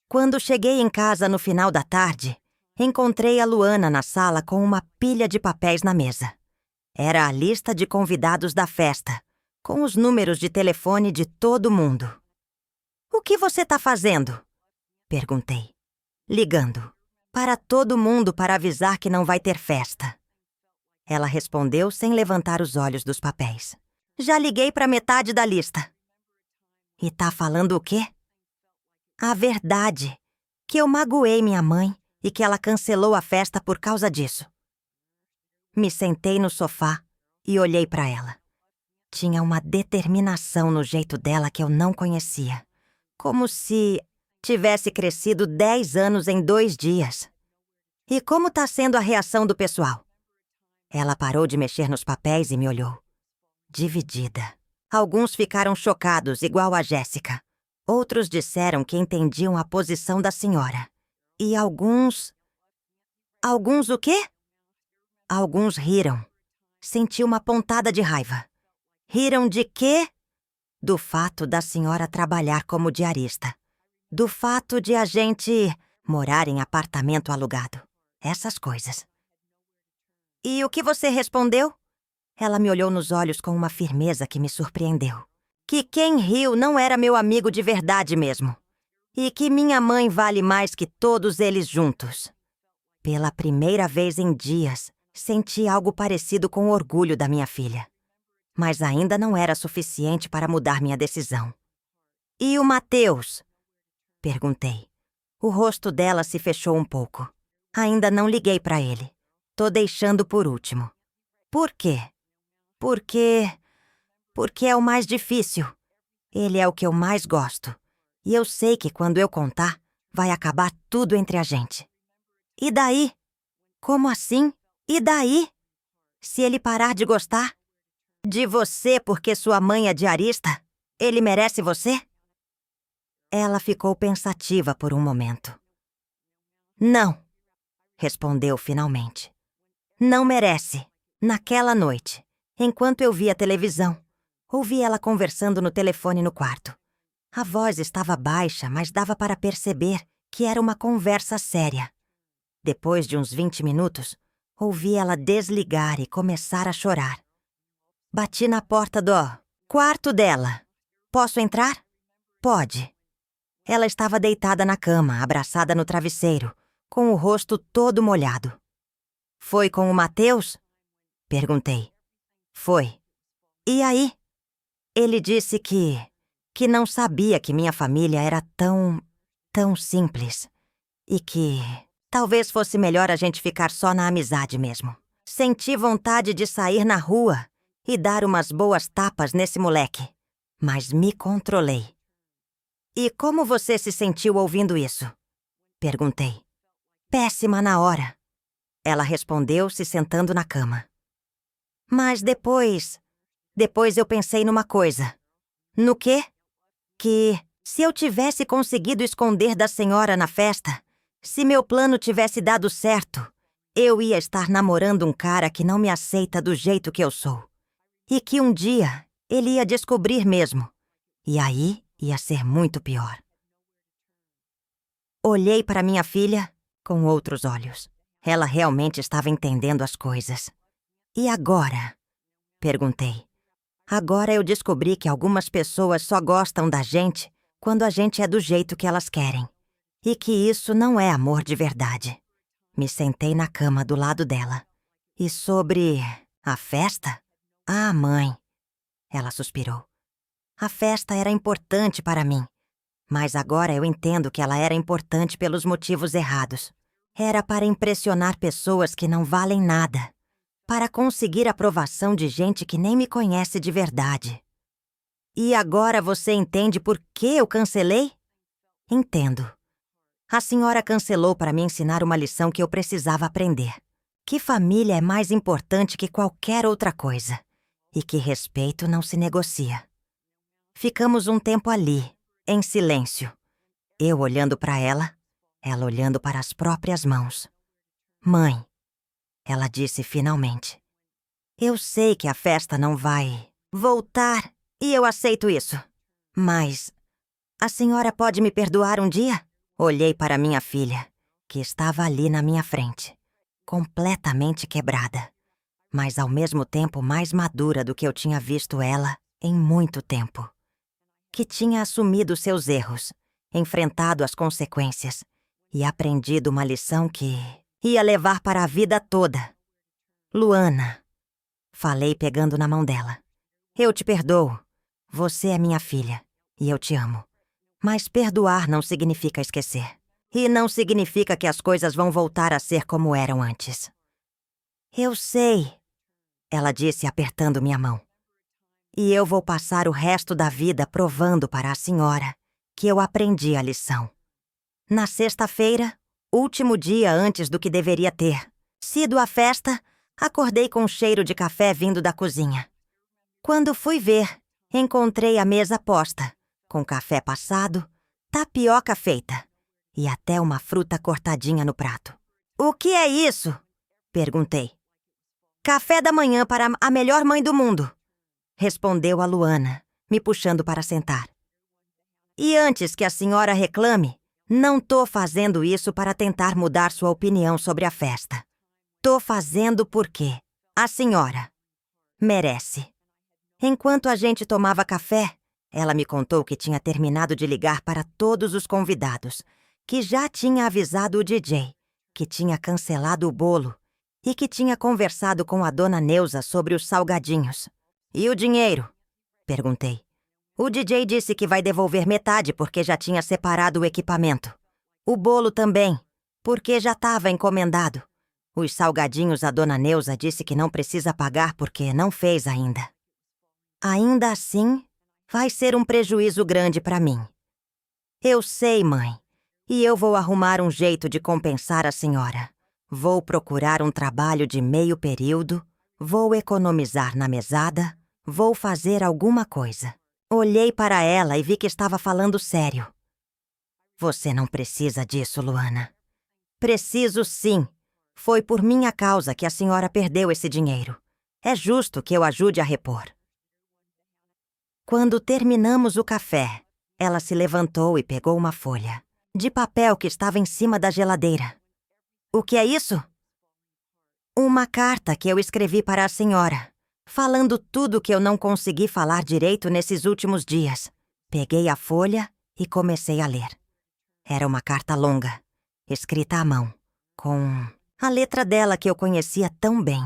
Quando cheguei em casa no final da tarde, encontrei a Luana na sala com uma pilha de papéis na mesa. Era a lista de convidados da festa, com os números de telefone de todo mundo. "O que você tá fazendo?" perguntei. "Ligando. Para todo mundo para avisar que não vai ter festa." Ela respondeu sem levantar os olhos dos papéis. "Já liguei para metade da lista." "E tá falando o quê?" "A verdade. Que eu magoei minha mãe e que ela cancelou a festa por causa disso." Me sentei no sofá e olhei para ela. Tinha uma determinação no jeito dela que eu não conhecia. Como se tivesse crescido 10 anos em 2 dias. "E como tá sendo a reação do pessoal?" Ela parou de mexer nos papéis e me olhou. Dividida. Alguns ficaram chocados, igual a Jéssica. Outros disseram que entendiam a posição da senhora. E alguns... Alguns o quê? Alguns riram. Senti uma pontada de raiva. Riram de quê? Do fato da senhora trabalhar como diarista. Do fato de a gente morar em apartamento alugado. Essas coisas. "E o que você respondeu?" Ela me olhou nos olhos com uma firmeza que me surpreendeu. Que quem riu não era meu amigo de verdade mesmo. E que minha mãe vale mais que todos eles juntos. Pela primeira vez em dias, senti algo parecido com o orgulho da minha filha. Mas ainda não era suficiente para mudar minha decisão. "E o Mateus?" perguntei. O rosto dela se fechou um pouco. "Ainda não liguei para ele. Tô deixando por último." "Por quê?" Porque é o mais difícil. Ele é o que eu mais gosto. E eu sei que quando eu contar, vai acabar tudo entre a gente. E daí? Como assim? E daí? Se ele parar de gostar? De você porque sua mãe é diarista? Ele merece você? Ela ficou pensativa por um momento. Não, respondeu finalmente. Não merece. Naquela noite, enquanto eu via televisão, ouvi ela conversando no telefone no quarto. A voz estava baixa, mas dava para perceber que era uma conversa séria. Depois de uns 20 minutos, ouvi ela desligar e começar a chorar. Bati na porta do quarto dela. Posso entrar? Pode. Ela estava deitada na cama, abraçada no travesseiro, com o rosto todo molhado. Foi com o Mateus? Perguntei. Foi. E aí? Ele disse que não sabia que minha família era tão simples. E que talvez fosse melhor a gente ficar só na amizade mesmo. Senti vontade de sair na rua e dar umas boas tapas nesse moleque. Mas me controlei. E como você se sentiu ouvindo isso? Perguntei. Péssima na hora. Ela respondeu, se sentando na cama. Mas depois eu pensei numa coisa. No quê? Que se eu tivesse conseguido esconder da senhora na festa, se meu plano tivesse dado certo, eu ia estar namorando um cara que não me aceita do jeito que eu sou. E que um dia ele ia descobrir mesmo. E aí ia ser muito pior. Olhei para minha filha com outros olhos. Ela realmente estava entendendo as coisas. E agora? Perguntei. Agora eu descobri que algumas pessoas só gostam da gente quando a gente é do jeito que elas querem. E que isso não é amor de verdade. Me sentei na cama do lado dela. E sobre a festa? Ah, mãe. Ela suspirou. A festa era importante para mim. Mas agora eu entendo que ela era importante pelos motivos errados. Era para impressionar pessoas que não valem nada. Para conseguir aprovação de gente que nem me conhece de verdade. E agora você entende por que eu cancelei? Entendo. A senhora cancelou para me ensinar uma lição que eu precisava aprender. Que família é mais importante que qualquer outra coisa. E que respeito não se negocia. Ficamos um tempo ali, em silêncio. Eu olhando para ela olhando para as próprias mãos. Mãe, ela disse finalmente. Eu sei que a festa não vai voltar e eu aceito isso. Mas a senhora pode me perdoar um dia? Olhei para minha filha, que estava ali na minha frente, completamente quebrada, mas ao mesmo tempo mais madura do que eu tinha visto ela em muito tempo. Que tinha assumido seus erros, enfrentado as consequências e aprendido uma lição que ia levar para a vida toda. Luana, falei pegando na mão dela. Eu te perdoo. Você é minha filha e eu te amo. Mas perdoar não significa esquecer. E não significa que as coisas vão voltar a ser como eram antes. Eu sei, ela disse apertando minha mão. E eu vou passar o resto da vida provando para a senhora que eu aprendi a lição. Na sexta-feira, último dia antes do que deveria ter sido a festa, acordei com um cheiro de café vindo da cozinha. Quando fui ver, encontrei a mesa posta, com café passado, tapioca feita e até uma fruta cortadinha no prato. O que é isso? Perguntei. Café da manhã para a melhor mãe do mundo, respondeu a Luana, me puxando para sentar. E antes que a senhora reclame, não tô fazendo isso para tentar mudar sua opinião sobre a festa. Tô fazendo porque a senhora merece. Enquanto a gente tomava café, ela me contou que tinha terminado de ligar para todos os convidados, que já tinha avisado o DJ, que tinha cancelado o bolo e que tinha conversado com a dona Neuza sobre os salgadinhos. E o dinheiro? Perguntei. O DJ disse que vai devolver metade porque já tinha separado o equipamento. O bolo também, porque já estava encomendado. Os salgadinhos a dona Neuza disse que não precisa pagar porque não fez ainda. Ainda assim, vai ser um prejuízo grande para mim. Eu sei, mãe, e eu vou arrumar um jeito de compensar a senhora. Vou procurar um trabalho de meio período, vou economizar na mesada, vou fazer alguma coisa. Olhei para ela e vi que estava falando sério. Você não precisa disso, Luana. Preciso sim. Foi por minha causa que a senhora perdeu esse dinheiro. É justo que eu ajude a repor. Quando terminamos o café, ela se levantou e pegou uma folha de papel que estava em cima da geladeira. O que é isso? Uma carta que eu escrevi para a senhora, falando tudo que eu não consegui falar direito nesses últimos dias. Peguei a folha e comecei a ler. Era uma carta longa, escrita à mão, com a letra dela que eu conhecia tão bem.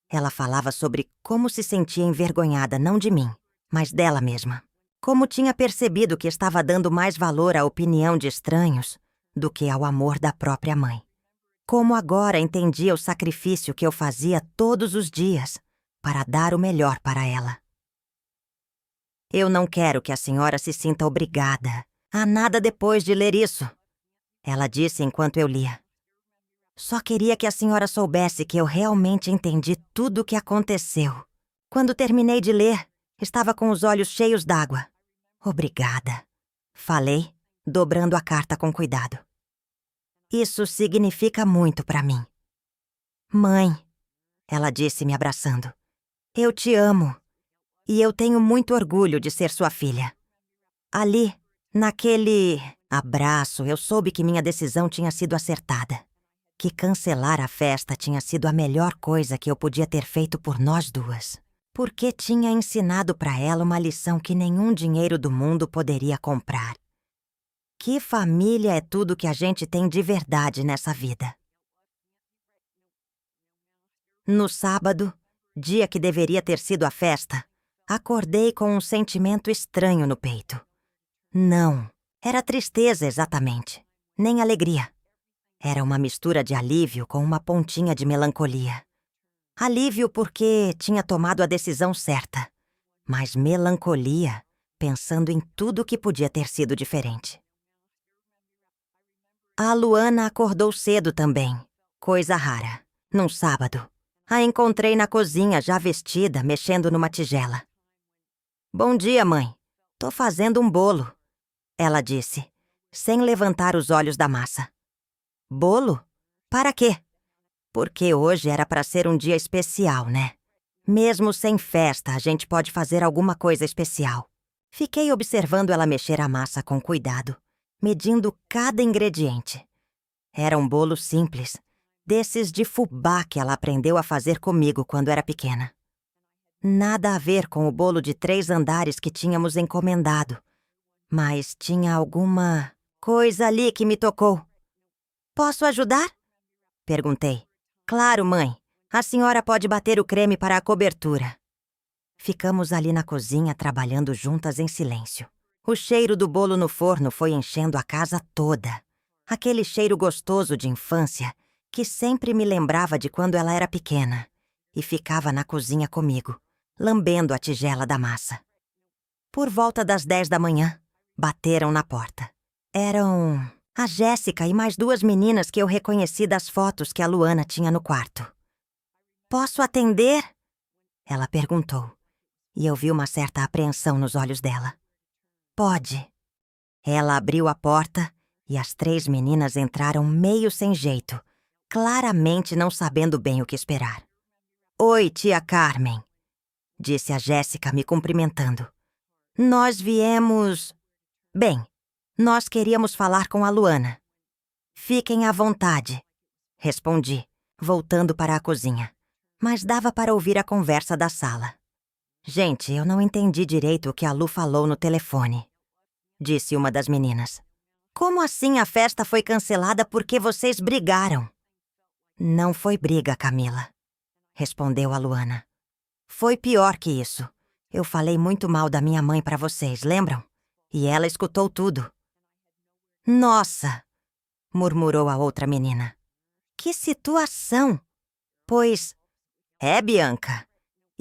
Ela falava sobre como se sentia envergonhada não de mim, mas dela mesma. Como tinha percebido que estava dando mais valor à opinião de estranhos do que ao amor da própria mãe. Como agora entendia o sacrifício que eu fazia todos os dias para dar o melhor para ela. Eu não quero que a senhora se sinta obrigada a nada depois de ler isso, ela disse enquanto eu lia. Só queria que a senhora soubesse que eu realmente entendi tudo o que aconteceu. Quando terminei de ler, estava com os olhos cheios d'água. Obrigada, falei, dobrando a carta com cuidado. Isso significa muito para mim. Mãe, ela disse me abraçando, eu te amo e eu tenho muito orgulho de ser sua filha. Ali, naquele abraço, eu soube que minha decisão tinha sido acertada. Que cancelar a festa tinha sido a melhor coisa que eu podia ter feito por nós duas. Porque tinha ensinado para ela uma lição que nenhum dinheiro do mundo poderia comprar. Que família é tudo que a gente tem de verdade nessa vida. No sábado, dia que deveria ter sido a festa, acordei com um sentimento estranho no peito. Não, era tristeza exatamente, nem alegria. Era uma mistura de alívio com uma pontinha de melancolia. Alívio porque tinha tomado a decisão certa, mas melancolia pensando em tudo que podia ter sido diferente. A Luana acordou cedo também, coisa rara, num sábado. A encontrei na cozinha já vestida, mexendo numa tigela. Bom dia, mãe. Tô fazendo um bolo, ela disse, sem levantar os olhos da massa. Bolo? Para quê? Porque hoje era para ser um dia especial, né? Mesmo sem festa, a gente pode fazer alguma coisa especial. Fiquei observando ela mexer a massa com cuidado, medindo cada ingrediente. Era um bolo simples, desses de fubá que ela aprendeu a fazer comigo quando era pequena. Nada a ver com o bolo de 3 andares que tínhamos encomendado, mas tinha alguma coisa ali que me tocou. Posso ajudar? Perguntei. Claro, mãe. A senhora pode bater o creme para a cobertura. Ficamos ali na cozinha trabalhando juntas em silêncio. O cheiro do bolo no forno foi enchendo a casa toda. Aquele cheiro gostoso de infância que sempre me lembrava de quando ela era pequena e ficava na cozinha comigo, lambendo a tigela da massa. Por volta das 10 da manhã, bateram na porta. Eram a Jéssica e mais 2 meninas que eu reconheci das fotos que a Luana tinha no quarto. Posso atender? Ela perguntou, e eu vi uma certa apreensão nos olhos dela. Pode. Ela abriu a porta e as 3 meninas entraram meio sem jeito, claramente não sabendo bem o que esperar. Oi, tia Carmen, disse a Jéssica me cumprimentando. Nós viemos... Bem, nós queríamos falar com a Luana. Fiquem à vontade, respondi, voltando para a cozinha. Mas dava para ouvir a conversa da sala. Gente, eu não entendi direito o que a Lu falou no telefone, disse uma das meninas. Como assim a festa foi cancelada porque vocês brigaram? Não foi briga, Camila, respondeu a Luana. Foi pior que isso. Eu falei muito mal da minha mãe para vocês, lembram? E ela escutou tudo. Nossa, murmurou a outra menina. Que situação! Pois, Bianca.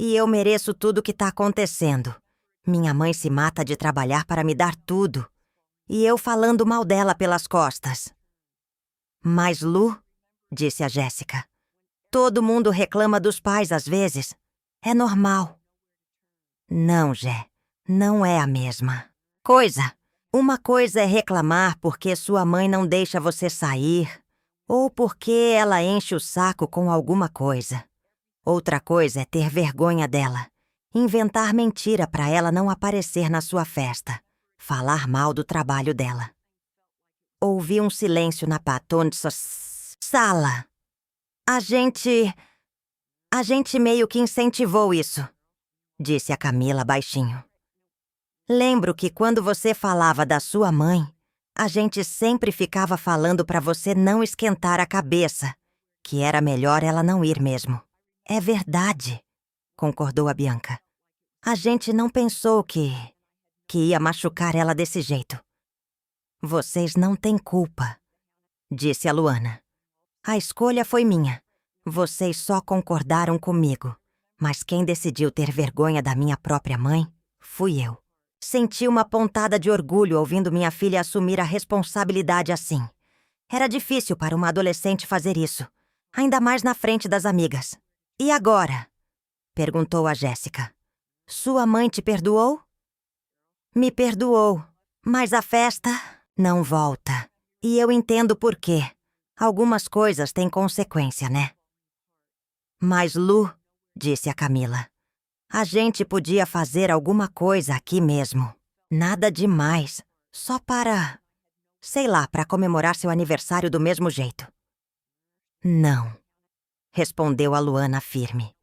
E eu mereço tudo o que tá acontecendo. Minha mãe se mata de trabalhar para me dar tudo. E eu falando mal dela pelas costas. Mas, Lu, disse a Jéssica, todo mundo reclama dos pais às vezes. É normal. Não, Jé, não é a mesma coisa. Uma coisa é reclamar porque sua mãe não deixa você sair, ou porque ela enche o saco com alguma coisa. Outra coisa é ter vergonha dela, inventar mentira para ela não aparecer na sua festa, falar mal do trabalho dela. Ouvi um silêncio na patônica sala. A gente meio que incentivou isso, disse a Camila baixinho. Lembro que quando você falava da sua mãe, a gente sempre ficava falando para você não esquentar a cabeça, que era melhor ela não ir mesmo. É verdade, concordou a Bianca. A gente não pensou que ia machucar ela desse jeito. Vocês não têm culpa, disse a Luana. A escolha foi minha. Vocês só concordaram comigo. Mas quem decidiu ter vergonha da minha própria mãe fui eu. Senti uma pontada de orgulho ouvindo minha filha assumir a responsabilidade assim. Era difícil para uma adolescente fazer isso, ainda mais na frente das amigas. E agora? Perguntou a Jéssica. Sua mãe te perdoou? Me perdoou, mas a festa não volta. E eu entendo por quê. Algumas coisas têm consequência, né? Mas, Lu, disse a Camila, a gente podia fazer alguma coisa aqui mesmo. Nada demais. Só para... sei lá, para comemorar seu aniversário do mesmo jeito. Não, respondeu a Luana firme.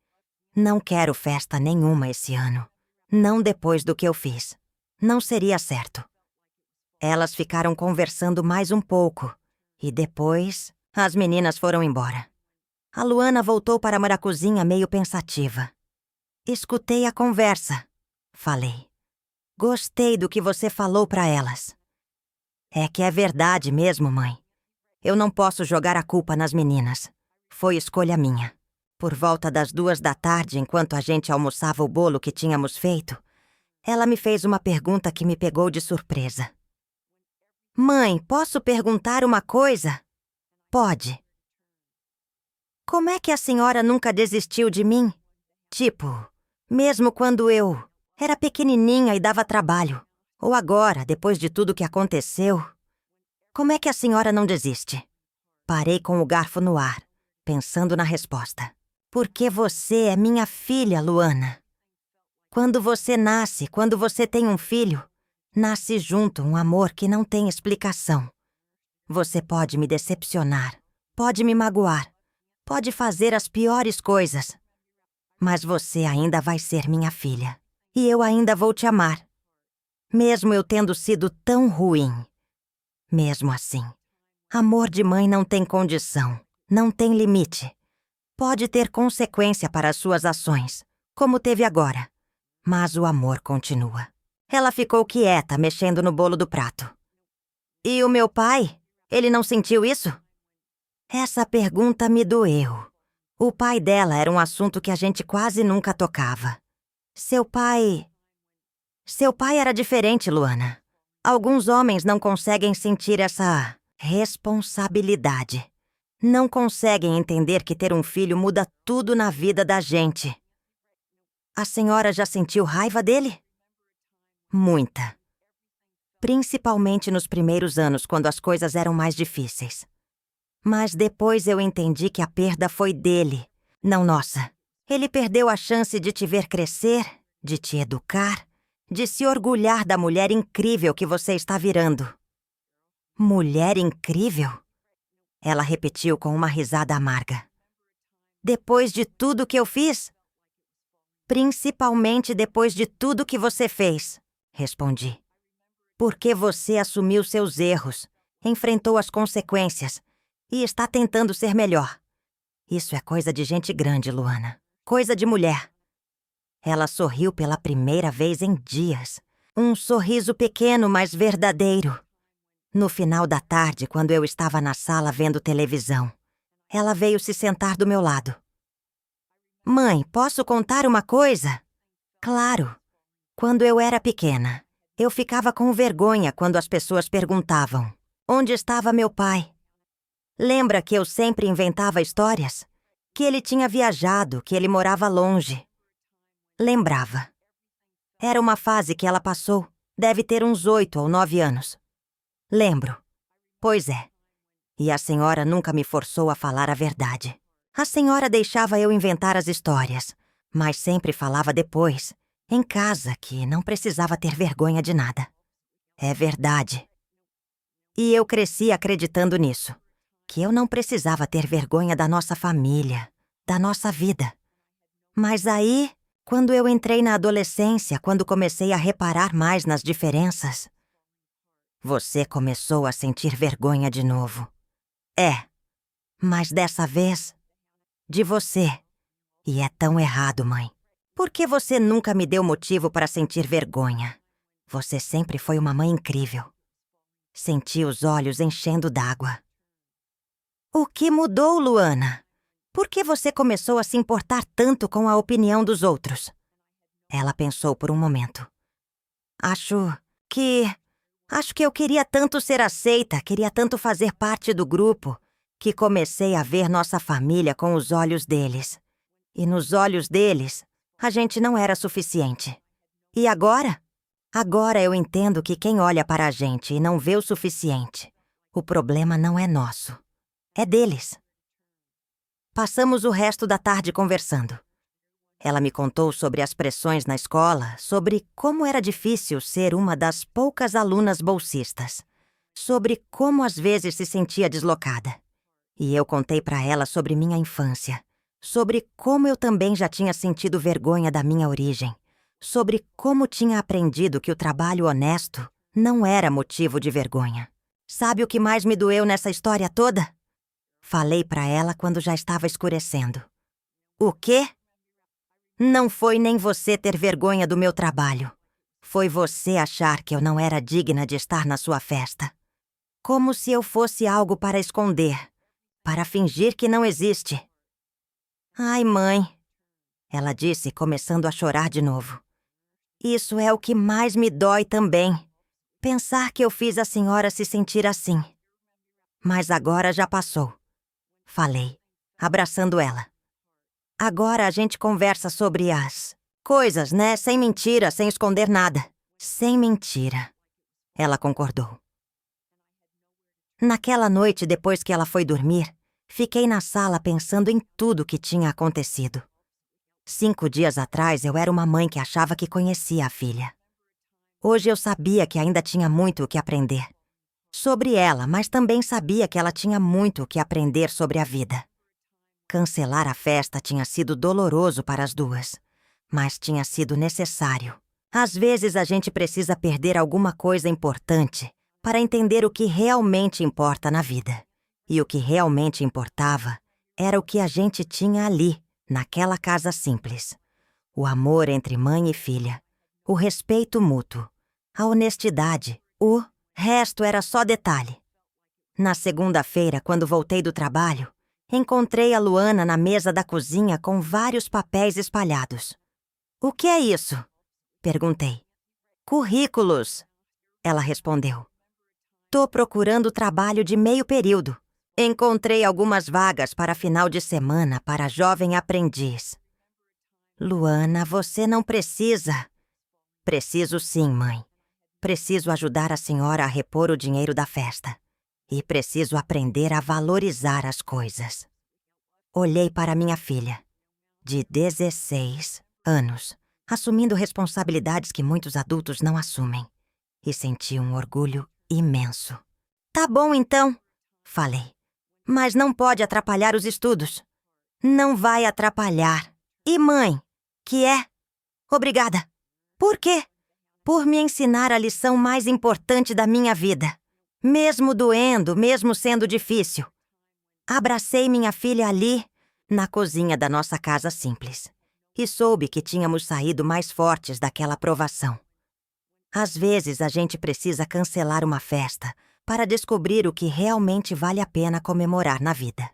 Não quero festa nenhuma esse ano. Não depois do que eu fiz. Não seria certo. Elas ficaram conversando mais um pouco. E depois, as meninas foram embora. A Luana voltou para a cozinha meio pensativa. Escutei a conversa, falei. Gostei do que você falou para elas. É que é verdade mesmo, mãe. Eu não posso jogar a culpa nas meninas. Foi escolha minha. Por volta das 2 da tarde, enquanto a gente almoçava o bolo que tínhamos feito, ela me fez uma pergunta que me pegou de surpresa. Mãe, posso perguntar uma coisa? Pode. Como é que a senhora nunca desistiu de mim? Tipo, mesmo quando eu era pequenininha e dava trabalho. Ou agora, depois de tudo que aconteceu. Como é que a senhora não desiste? Parei com o garfo no ar, pensando na resposta. Porque você é minha filha, Luana. Quando você nasce, quando você tem um filho, nasce junto um amor que não tem explicação. Você pode me decepcionar, pode me magoar, pode fazer as piores coisas. Mas você ainda vai ser minha filha. E eu ainda vou te amar. Mesmo eu tendo sido tão ruim. Mesmo assim, amor de mãe não tem condição, não tem limite. Pode ter consequência para as suas ações, como teve agora. Mas o amor continua. Ela ficou quieta, mexendo no bolo do prato. E o meu pai? Ele não sentiu isso? Essa pergunta me doeu. O pai dela era um assunto que a gente quase nunca tocava. Seu pai era diferente, Luana. Alguns homens não conseguem sentir essa responsabilidade. Não conseguem entender que ter um filho muda tudo na vida da gente. A senhora já sentiu raiva dele? Muita. Principalmente nos primeiros anos, quando as coisas eram mais difíceis. Mas depois eu entendi que a perda foi dele, não nossa. Ele perdeu a chance de te ver crescer, de te educar, de se orgulhar da mulher incrível que você está virando. Mulher incrível? Ela repetiu com uma risada amarga. Depois de tudo que eu fiz? Principalmente depois de tudo que você fez, respondi. Porque você assumiu seus erros, enfrentou as consequências e está tentando ser melhor. Isso é coisa de gente grande, Luana. Coisa de mulher. Ela sorriu pela primeira vez em dias. Um sorriso pequeno, mas verdadeiro. No final da tarde, quando eu estava na sala vendo televisão, ela veio se sentar do meu lado. Mãe, posso contar uma coisa? Claro. Quando eu era pequena, eu ficava com vergonha quando as pessoas perguntavam: onde estava meu pai? Lembra que eu sempre inventava histórias? Que ele tinha viajado, que ele morava longe. Lembrava. Era uma fase que ela passou. Deve ter uns 8 ou 9 anos. Lembro. Pois é. E a senhora nunca me forçou a falar a verdade. A senhora deixava eu inventar as histórias, mas sempre falava depois, em casa, que não precisava ter vergonha de nada. É verdade. E eu cresci acreditando nisso, que eu não precisava ter vergonha da nossa família, da nossa vida. Mas aí, quando eu entrei na adolescência, quando comecei a reparar mais nas diferenças, você começou a sentir vergonha de novo. É, mas dessa vez, de você. E é tão errado, mãe. Por que você nunca me deu motivo para sentir vergonha? Você sempre foi uma mãe incrível. Senti os olhos enchendo d'água. O que mudou, Luana? Por que você começou a se importar tanto com a opinião dos outros? Ela pensou por um momento. Acho que eu queria tanto ser aceita, queria tanto fazer parte do grupo, que comecei a ver nossa família com os olhos deles. E nos olhos deles, a gente não era suficiente. E agora? Agora eu entendo que quem olha para a gente e não vê o suficiente, o problema não é nosso, é deles. Passamos o resto da tarde conversando. Ela me contou sobre as pressões na escola, sobre como era difícil ser uma das poucas alunas bolsistas, sobre como às vezes se sentia deslocada. E eu contei para ela sobre minha infância, sobre como eu também já tinha sentido vergonha da minha origem, sobre como tinha aprendido que o trabalho honesto não era motivo de vergonha. Sabe o que mais me doeu nessa história toda? Falei para ela quando já estava escurecendo. O quê? Não foi nem você ter vergonha do meu trabalho. Foi você achar que eu não era digna de estar na sua festa. Como se eu fosse algo para esconder, para fingir que não existe. Ai, mãe, ela disse, começando a chorar de novo. Isso é o que mais me dói também. Pensar que eu fiz a senhora se sentir assim. Mas agora já passou. Falei, abraçando ela. Agora a gente conversa sobre as coisas, né? Sem mentira, sem esconder nada. Sem mentira. Ela concordou. Naquela noite, depois que ela foi dormir, fiquei na sala pensando em tudo que tinha acontecido. 5 dias atrás, eu era uma mãe que achava que conhecia a filha. Hoje eu sabia que ainda tinha muito o que aprender. Sobre ela, mas também sabia que ela tinha muito o que aprender sobre a vida. Cancelar a festa tinha sido doloroso para as duas, mas tinha sido necessário. Às vezes a gente precisa perder alguma coisa importante para entender o que realmente importa na vida. E o que realmente importava era o que a gente tinha ali, naquela casa simples. O amor entre mãe e filha, o respeito mútuo, a honestidade, o resto era só detalhe. Na segunda-feira, quando voltei do trabalho, encontrei a Luana na mesa da cozinha com vários papéis espalhados. O que é isso? Perguntei. Currículos, ela respondeu. Tô procurando trabalho de meio período. Encontrei algumas vagas para final de semana para jovem aprendiz. Luana, você não precisa. Preciso sim, mãe. Preciso ajudar a senhora a repor o dinheiro da festa. E preciso aprender a valorizar as coisas. Olhei para minha filha, de 16 anos, assumindo responsabilidades que muitos adultos não assumem, e senti um orgulho imenso. Tá bom então, falei, mas não pode atrapalhar os estudos. Não vai atrapalhar. E mãe, que é? Obrigada. Por quê? Por me ensinar a lição mais importante da minha vida. Mesmo doendo, mesmo sendo difícil. Abracei minha filha ali, na cozinha da nossa casa simples, e soube que tínhamos saído mais fortes daquela provação. Às vezes a gente precisa cancelar uma festa para descobrir o que realmente vale a pena comemorar na vida.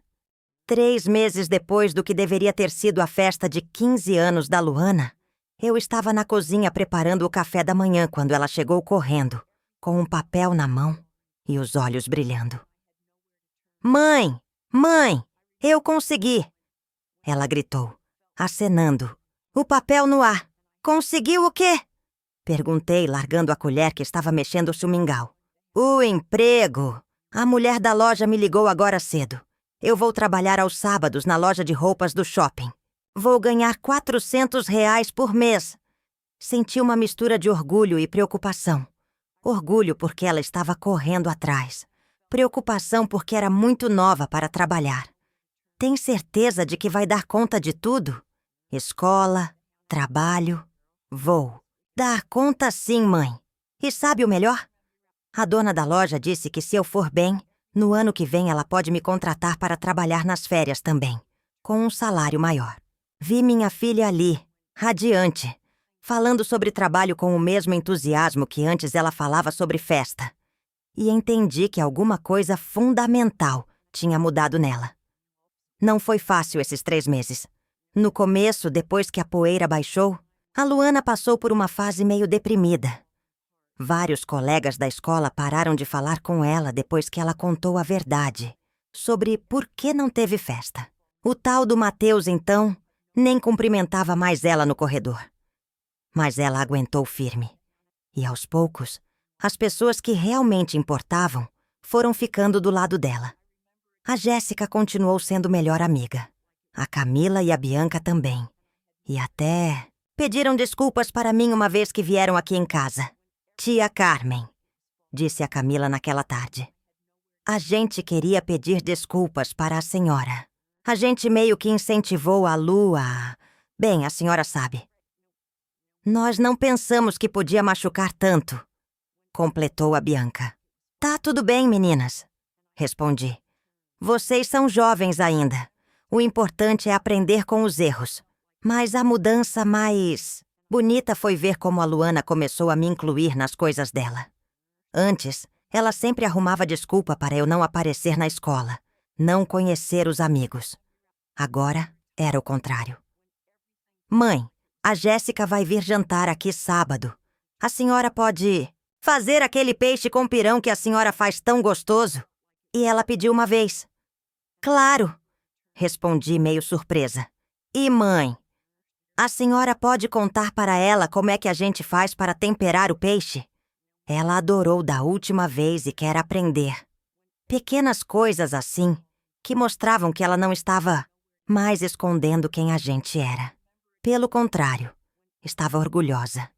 3 meses depois do que deveria ter sido a festa de 15 anos da Luana, eu estava na cozinha preparando o café da manhã quando ela chegou correndo, com um papel na mão e os olhos brilhando. Mãe! Mãe! Eu consegui! Ela gritou, acenando. O papel no ar. Conseguiu o quê? Perguntei, largando a colher que estava mexendo o mingau. O emprego! A mulher da loja me ligou agora cedo. Eu vou trabalhar aos sábados na loja de roupas do shopping. Vou ganhar R$ 400 por mês. Senti uma mistura de orgulho e preocupação. Orgulho porque ela estava correndo atrás. Preocupação porque era muito nova para trabalhar. Tem certeza de que vai dar conta de tudo? Escola, trabalho, vou. Dar conta sim, mãe. E sabe o melhor? A dona da loja disse que se eu for bem, no ano que vem ela pode me contratar para trabalhar nas férias também, com um salário maior. Vi minha filha ali, radiante, falando sobre trabalho com o mesmo entusiasmo que antes ela falava sobre festa. E entendi que alguma coisa fundamental tinha mudado nela. Não foi fácil esses 3 meses. No começo, depois que a poeira baixou, a Luana passou por uma fase meio deprimida. Vários colegas da escola pararam de falar com ela depois que ela contou a verdade sobre por que não teve festa. O tal do Mateus, então, nem cumprimentava mais ela no corredor. Mas ela aguentou firme. E, aos poucos, as pessoas que realmente importavam foram ficando do lado dela. A Jéssica continuou sendo melhor amiga. A Camila e a Bianca também. E até pediram desculpas para mim uma vez que vieram aqui em casa. Tia Carmen, disse a Camila naquela tarde. A gente queria pedir desculpas para a senhora. A gente meio que incentivou a Lu a... Bem, a senhora sabe. Nós não pensamos que podia machucar tanto, completou a Bianca. Tá tudo bem, meninas, respondi. Vocês são jovens ainda. O importante é aprender com os erros. Mas a mudança mais bonita foi ver como a Luana começou a me incluir nas coisas dela. Antes, ela sempre arrumava desculpa para eu não aparecer na escola, não conhecer os amigos. Agora, era o contrário. Mãe, a Jéssica vai vir jantar aqui sábado. A senhora pode fazer aquele peixe com pirão que a senhora faz tão gostoso? E ela pediu uma vez. Claro, respondi meio surpresa. E mãe? A senhora pode contar para ela como é que a gente faz para temperar o peixe? Ela adorou da última vez e quer aprender. Pequenas coisas assim, que mostravam que ela não estava mais escondendo quem a gente era. Pelo contrário, estava orgulhosa.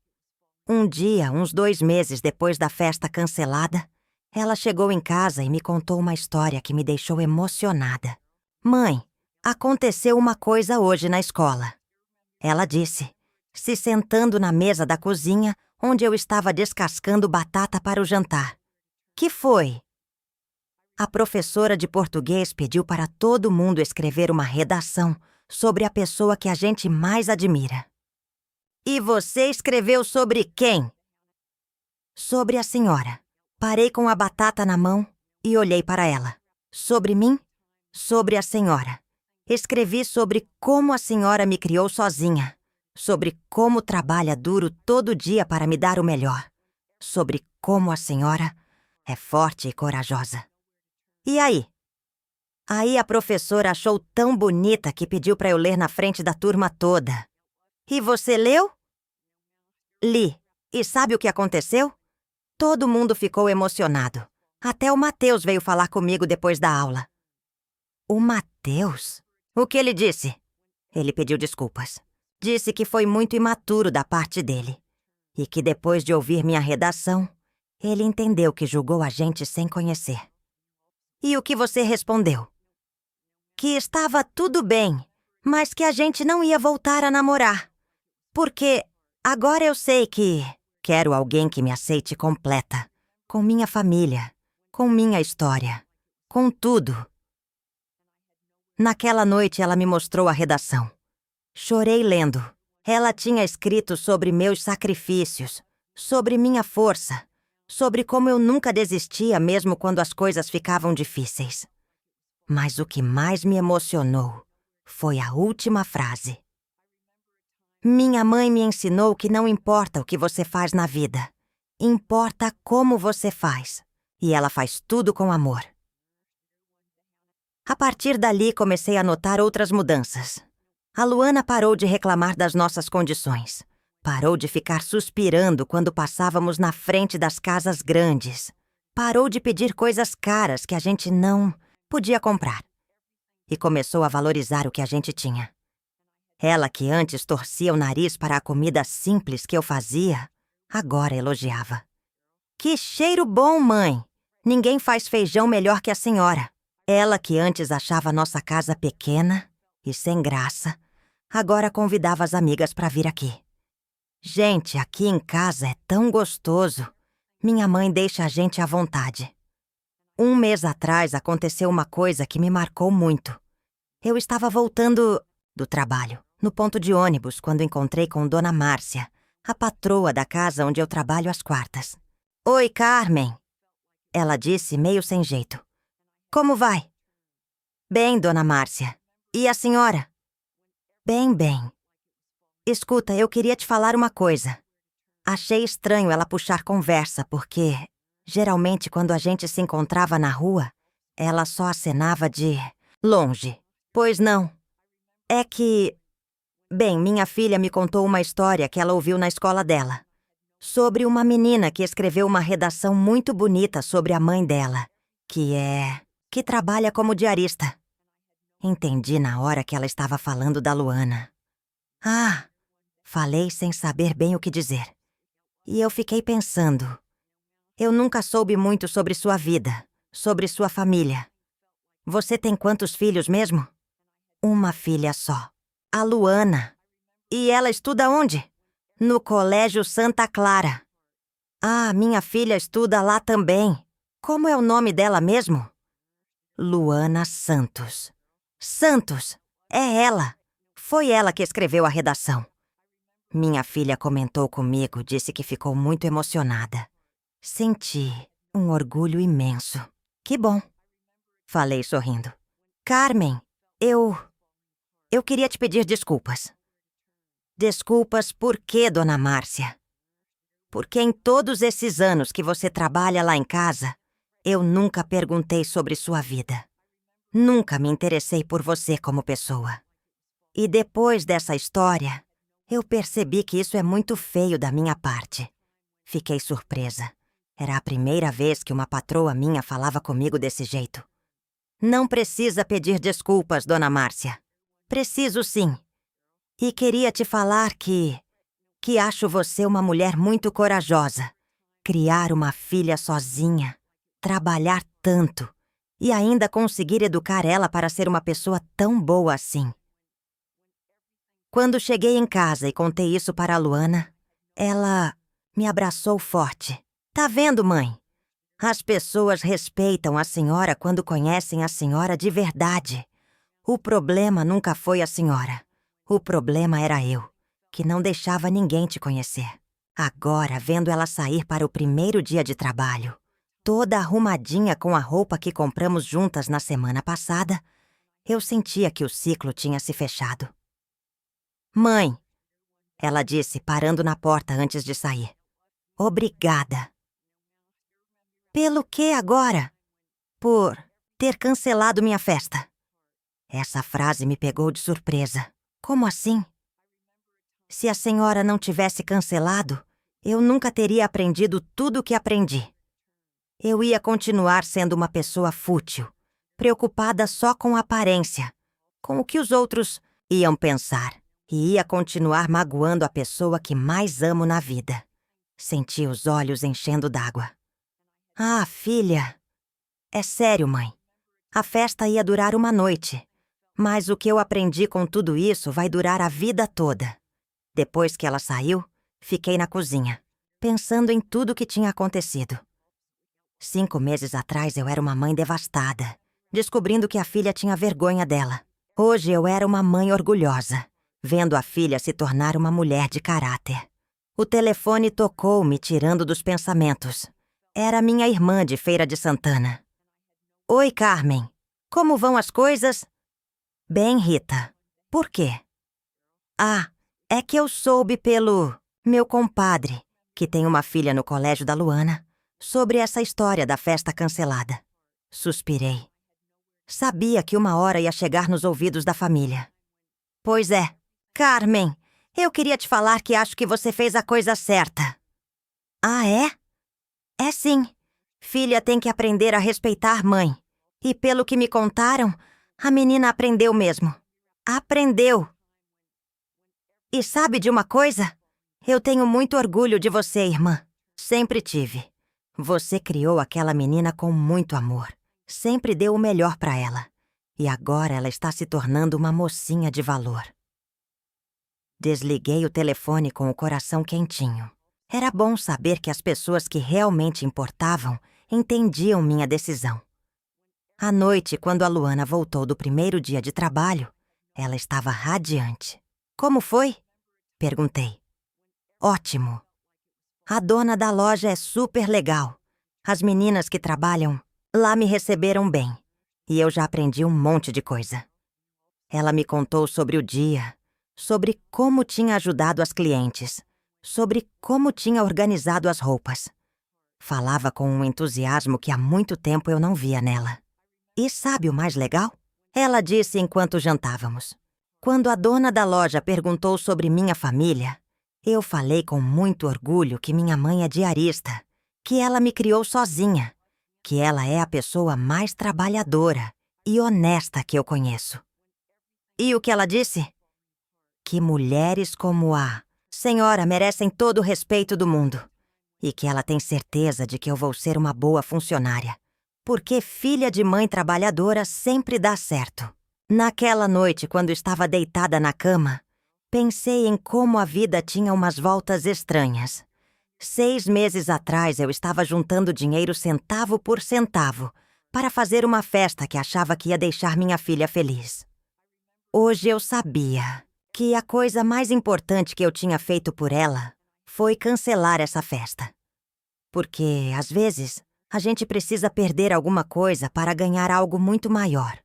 Um dia, uns 2 meses depois da festa cancelada, ela chegou em casa e me contou uma história que me deixou emocionada. Mãe, aconteceu uma coisa hoje na escola. Ela disse, se sentando na mesa da cozinha, onde eu estava descascando batata para o jantar. Que foi? A professora de português pediu para todo mundo escrever uma redação sobre a pessoa que a gente mais admira. E você escreveu sobre quem? Sobre a senhora. Parei com a batata na mão e olhei para ela. Sobre mim? Sobre a senhora. Escrevi sobre como a senhora me criou sozinha. Sobre como trabalha duro todo dia para me dar o melhor. Sobre como a senhora é forte e corajosa. E aí? Aí a professora achou tão bonita que pediu para eu ler na frente da turma toda. E você leu? Li. E sabe o que aconteceu? Todo mundo ficou emocionado. Até o Mateus veio falar comigo depois da aula. O Mateus? O que ele disse? Ele pediu desculpas. Disse que foi muito imaturo da parte dele. E que depois de ouvir minha redação, ele entendeu que julgou a gente sem conhecer. E o que você respondeu? Que estava tudo bem, mas que a gente não ia voltar a namorar. Porque agora eu sei que quero alguém que me aceite completa, com minha família, com minha história, com tudo. Naquela noite ela me mostrou a redação. Chorei lendo. Ela tinha escrito sobre meus sacrifícios, sobre minha força, sobre como eu nunca desistia mesmo quando as coisas ficavam difíceis. Mas o que mais me emocionou foi a última frase. Minha mãe me ensinou que não importa o que você faz na vida, importa como você faz. E ela faz tudo com amor. A partir dali, comecei a notar outras mudanças. A Luana parou de reclamar das nossas condições. Parou de ficar suspirando quando passávamos na frente das casas grandes. Parou de pedir coisas caras que a gente não podia comprar. E começou a valorizar o que a gente tinha. Ela, que antes torcia o nariz para a comida simples que eu fazia, agora elogiava. Que cheiro bom, mãe! Ninguém faz feijão melhor que a senhora. Ela, que antes achava nossa casa pequena e sem graça, agora convidava as amigas para vir aqui. Gente, aqui em casa é tão gostoso. Minha mãe deixa a gente à vontade. Um mês atrás aconteceu uma coisa que me marcou muito. Eu estava voltando do trabalho, no ponto de ônibus, quando encontrei com Dona Márcia, a patroa da casa onde eu trabalho às quartas. Oi, Carmen! Ela disse meio sem jeito. Como vai? Bem, Dona Márcia. E a senhora? Bem. Escuta, eu queria te falar uma coisa. Achei estranho ela puxar conversa, porque, geralmente, quando a gente se encontrava na rua, ela só acenava de longe. Pois não. É que... Bem, minha filha me contou uma história que ela ouviu na escola dela. Sobre uma menina que escreveu uma redação muito bonita sobre a mãe dela, que trabalha como diarista. Entendi na hora que ela estava falando da Luana. Ah, falei sem saber bem o que dizer. E eu fiquei pensando. Eu nunca soube muito sobre sua vida, sobre sua família. Você tem quantos filhos mesmo? Uma filha só. A Luana. E ela estuda onde? No Colégio Santa Clara. Ah, minha filha estuda lá também. Como é o nome dela mesmo? Luana Santos. Santos! É ela! Foi ela que escreveu a redação. Minha filha comentou comigo, disse que ficou muito emocionada. Senti um orgulho imenso. Que bom! Falei sorrindo. Carmen, eu queria te pedir desculpas. Desculpas por quê, Dona Márcia? Porque em todos esses anos que você trabalha lá em casa, eu nunca perguntei sobre sua vida. Nunca me interessei por você como pessoa. E depois dessa história, eu percebi que isso é muito feio da minha parte. Fiquei surpresa. Era a primeira vez que uma patroa minha falava comigo desse jeito. Não precisa pedir desculpas, Dona Márcia. Preciso sim. E queria te falar que acho você uma mulher muito corajosa. Criar uma filha sozinha, trabalhar tanto e ainda conseguir educar ela para ser uma pessoa tão boa assim. Quando cheguei em casa e contei isso para a Luana, ela me abraçou forte. Tá vendo, mãe? As pessoas respeitam a senhora quando conhecem a senhora de verdade. O problema nunca foi a senhora. O problema era eu, que não deixava ninguém te conhecer. Agora, vendo ela sair para o primeiro dia de trabalho, toda arrumadinha com a roupa que compramos juntas na semana passada, eu sentia que o ciclo tinha se fechado. Mãe, ela disse, parando na porta antes de sair. Obrigada. Pelo que agora? Por ter cancelado minha festa. Essa frase me pegou de surpresa. Como assim? Se a senhora não tivesse cancelado, eu nunca teria aprendido tudo o que aprendi. Eu ia continuar sendo uma pessoa fútil, preocupada só com a aparência, com o que os outros iam pensar, e ia continuar magoando a pessoa que mais amo na vida. Senti os olhos enchendo d'água. Ah, filha. É sério, mãe. A festa ia durar uma noite. Mas o que eu aprendi com tudo isso vai durar a vida toda. Depois que ela saiu, fiquei na cozinha, pensando em tudo o que tinha acontecido. 5 meses atrás eu era uma mãe devastada, descobrindo que a filha tinha vergonha dela. Hoje eu era uma mãe orgulhosa, vendo a filha se tornar uma mulher de caráter. O telefone tocou, me tirando dos pensamentos. Era minha irmã de Feira de Santana. Oi, Carmen. Como vão as coisas? Bem, Rita. Por quê? Ah, é que eu soube pelo meu compadre, que tem uma filha no colégio da Luana, sobre essa história da festa cancelada. Suspirei. Sabia que uma hora ia chegar nos ouvidos da família. Pois é. Carmen, eu queria te falar que acho que você fez a coisa certa. Ah, é? É sim. Filha tem que aprender a respeitar mãe. E pelo que me contaram, a menina aprendeu mesmo. Aprendeu! E sabe de uma coisa? Eu tenho muito orgulho de você, irmã. Sempre tive. Você criou aquela menina com muito amor. Sempre deu o melhor para ela. E agora ela está se tornando uma mocinha de valor. Desliguei o telefone com o coração quentinho. Era bom saber que as pessoas que realmente importavam entendiam minha decisão. À noite, quando a Luana voltou do primeiro dia de trabalho, ela estava radiante. Como foi? Perguntei. Ótimo. A dona da loja é super legal. As meninas que trabalham lá me receberam bem. E eu já aprendi um monte de coisa. Ela me contou sobre o dia, sobre como tinha ajudado as clientes, sobre como tinha organizado as roupas. Falava com um entusiasmo que há muito tempo eu não via nela. E sabe o mais legal? Ela disse enquanto jantávamos. Quando a dona da loja perguntou sobre minha família, eu falei com muito orgulho que minha mãe é diarista, que ela me criou sozinha, que ela é a pessoa mais trabalhadora e honesta que eu conheço. E o que ela disse? Que mulheres como a senhora merecem todo o respeito do mundo e que ela tem certeza de que eu vou ser uma boa funcionária, porque filha de mãe trabalhadora sempre dá certo. Naquela noite, quando estava deitada na cama, pensei em como a vida tinha umas voltas estranhas. 6 meses atrás eu estava juntando dinheiro centavo por centavo para fazer uma festa que achava que ia deixar minha filha feliz. Hoje eu sabia que a coisa mais importante que eu tinha feito por ela foi cancelar essa festa. Porque, às vezes, a gente precisa perder alguma coisa para ganhar algo muito maior.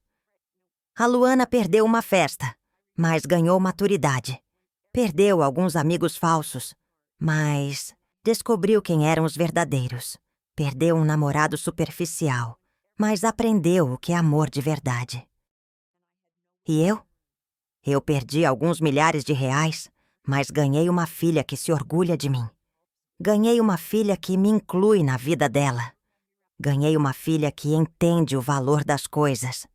A Luana perdeu uma festa, mas ganhou maturidade. Perdeu alguns amigos falsos, mas descobriu quem eram os verdadeiros. Perdeu um namorado superficial, mas aprendeu o que é amor de verdade. E eu? Eu perdi alguns milhares de reais, mas ganhei uma filha que se orgulha de mim. Ganhei uma filha que me inclui na vida dela. Ganhei uma filha que entende o valor das coisas.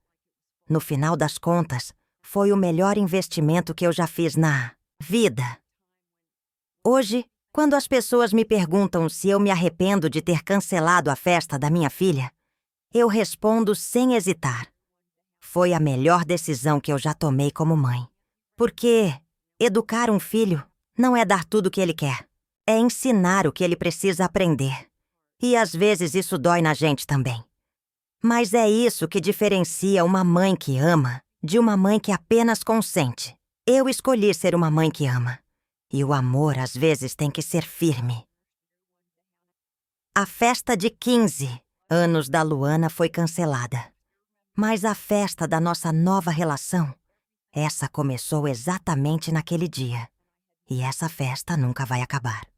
No final das contas, foi o melhor investimento que eu já fiz na vida. Hoje, quando as pessoas me perguntam se eu me arrependo de ter cancelado a festa da minha filha, eu respondo sem hesitar. Foi a melhor decisão que eu já tomei como mãe. Porque educar um filho não é dar tudo o que ele quer. É ensinar o que ele precisa aprender. E às vezes isso dói na gente também. Mas é isso que diferencia uma mãe que ama de uma mãe que apenas consente. Eu escolhi ser uma mãe que ama. E o amor, às vezes, tem que ser firme. A festa de 15 anos da Luana foi cancelada. Mas a festa da nossa nova relação, essa começou exatamente naquele dia. E essa festa nunca vai acabar.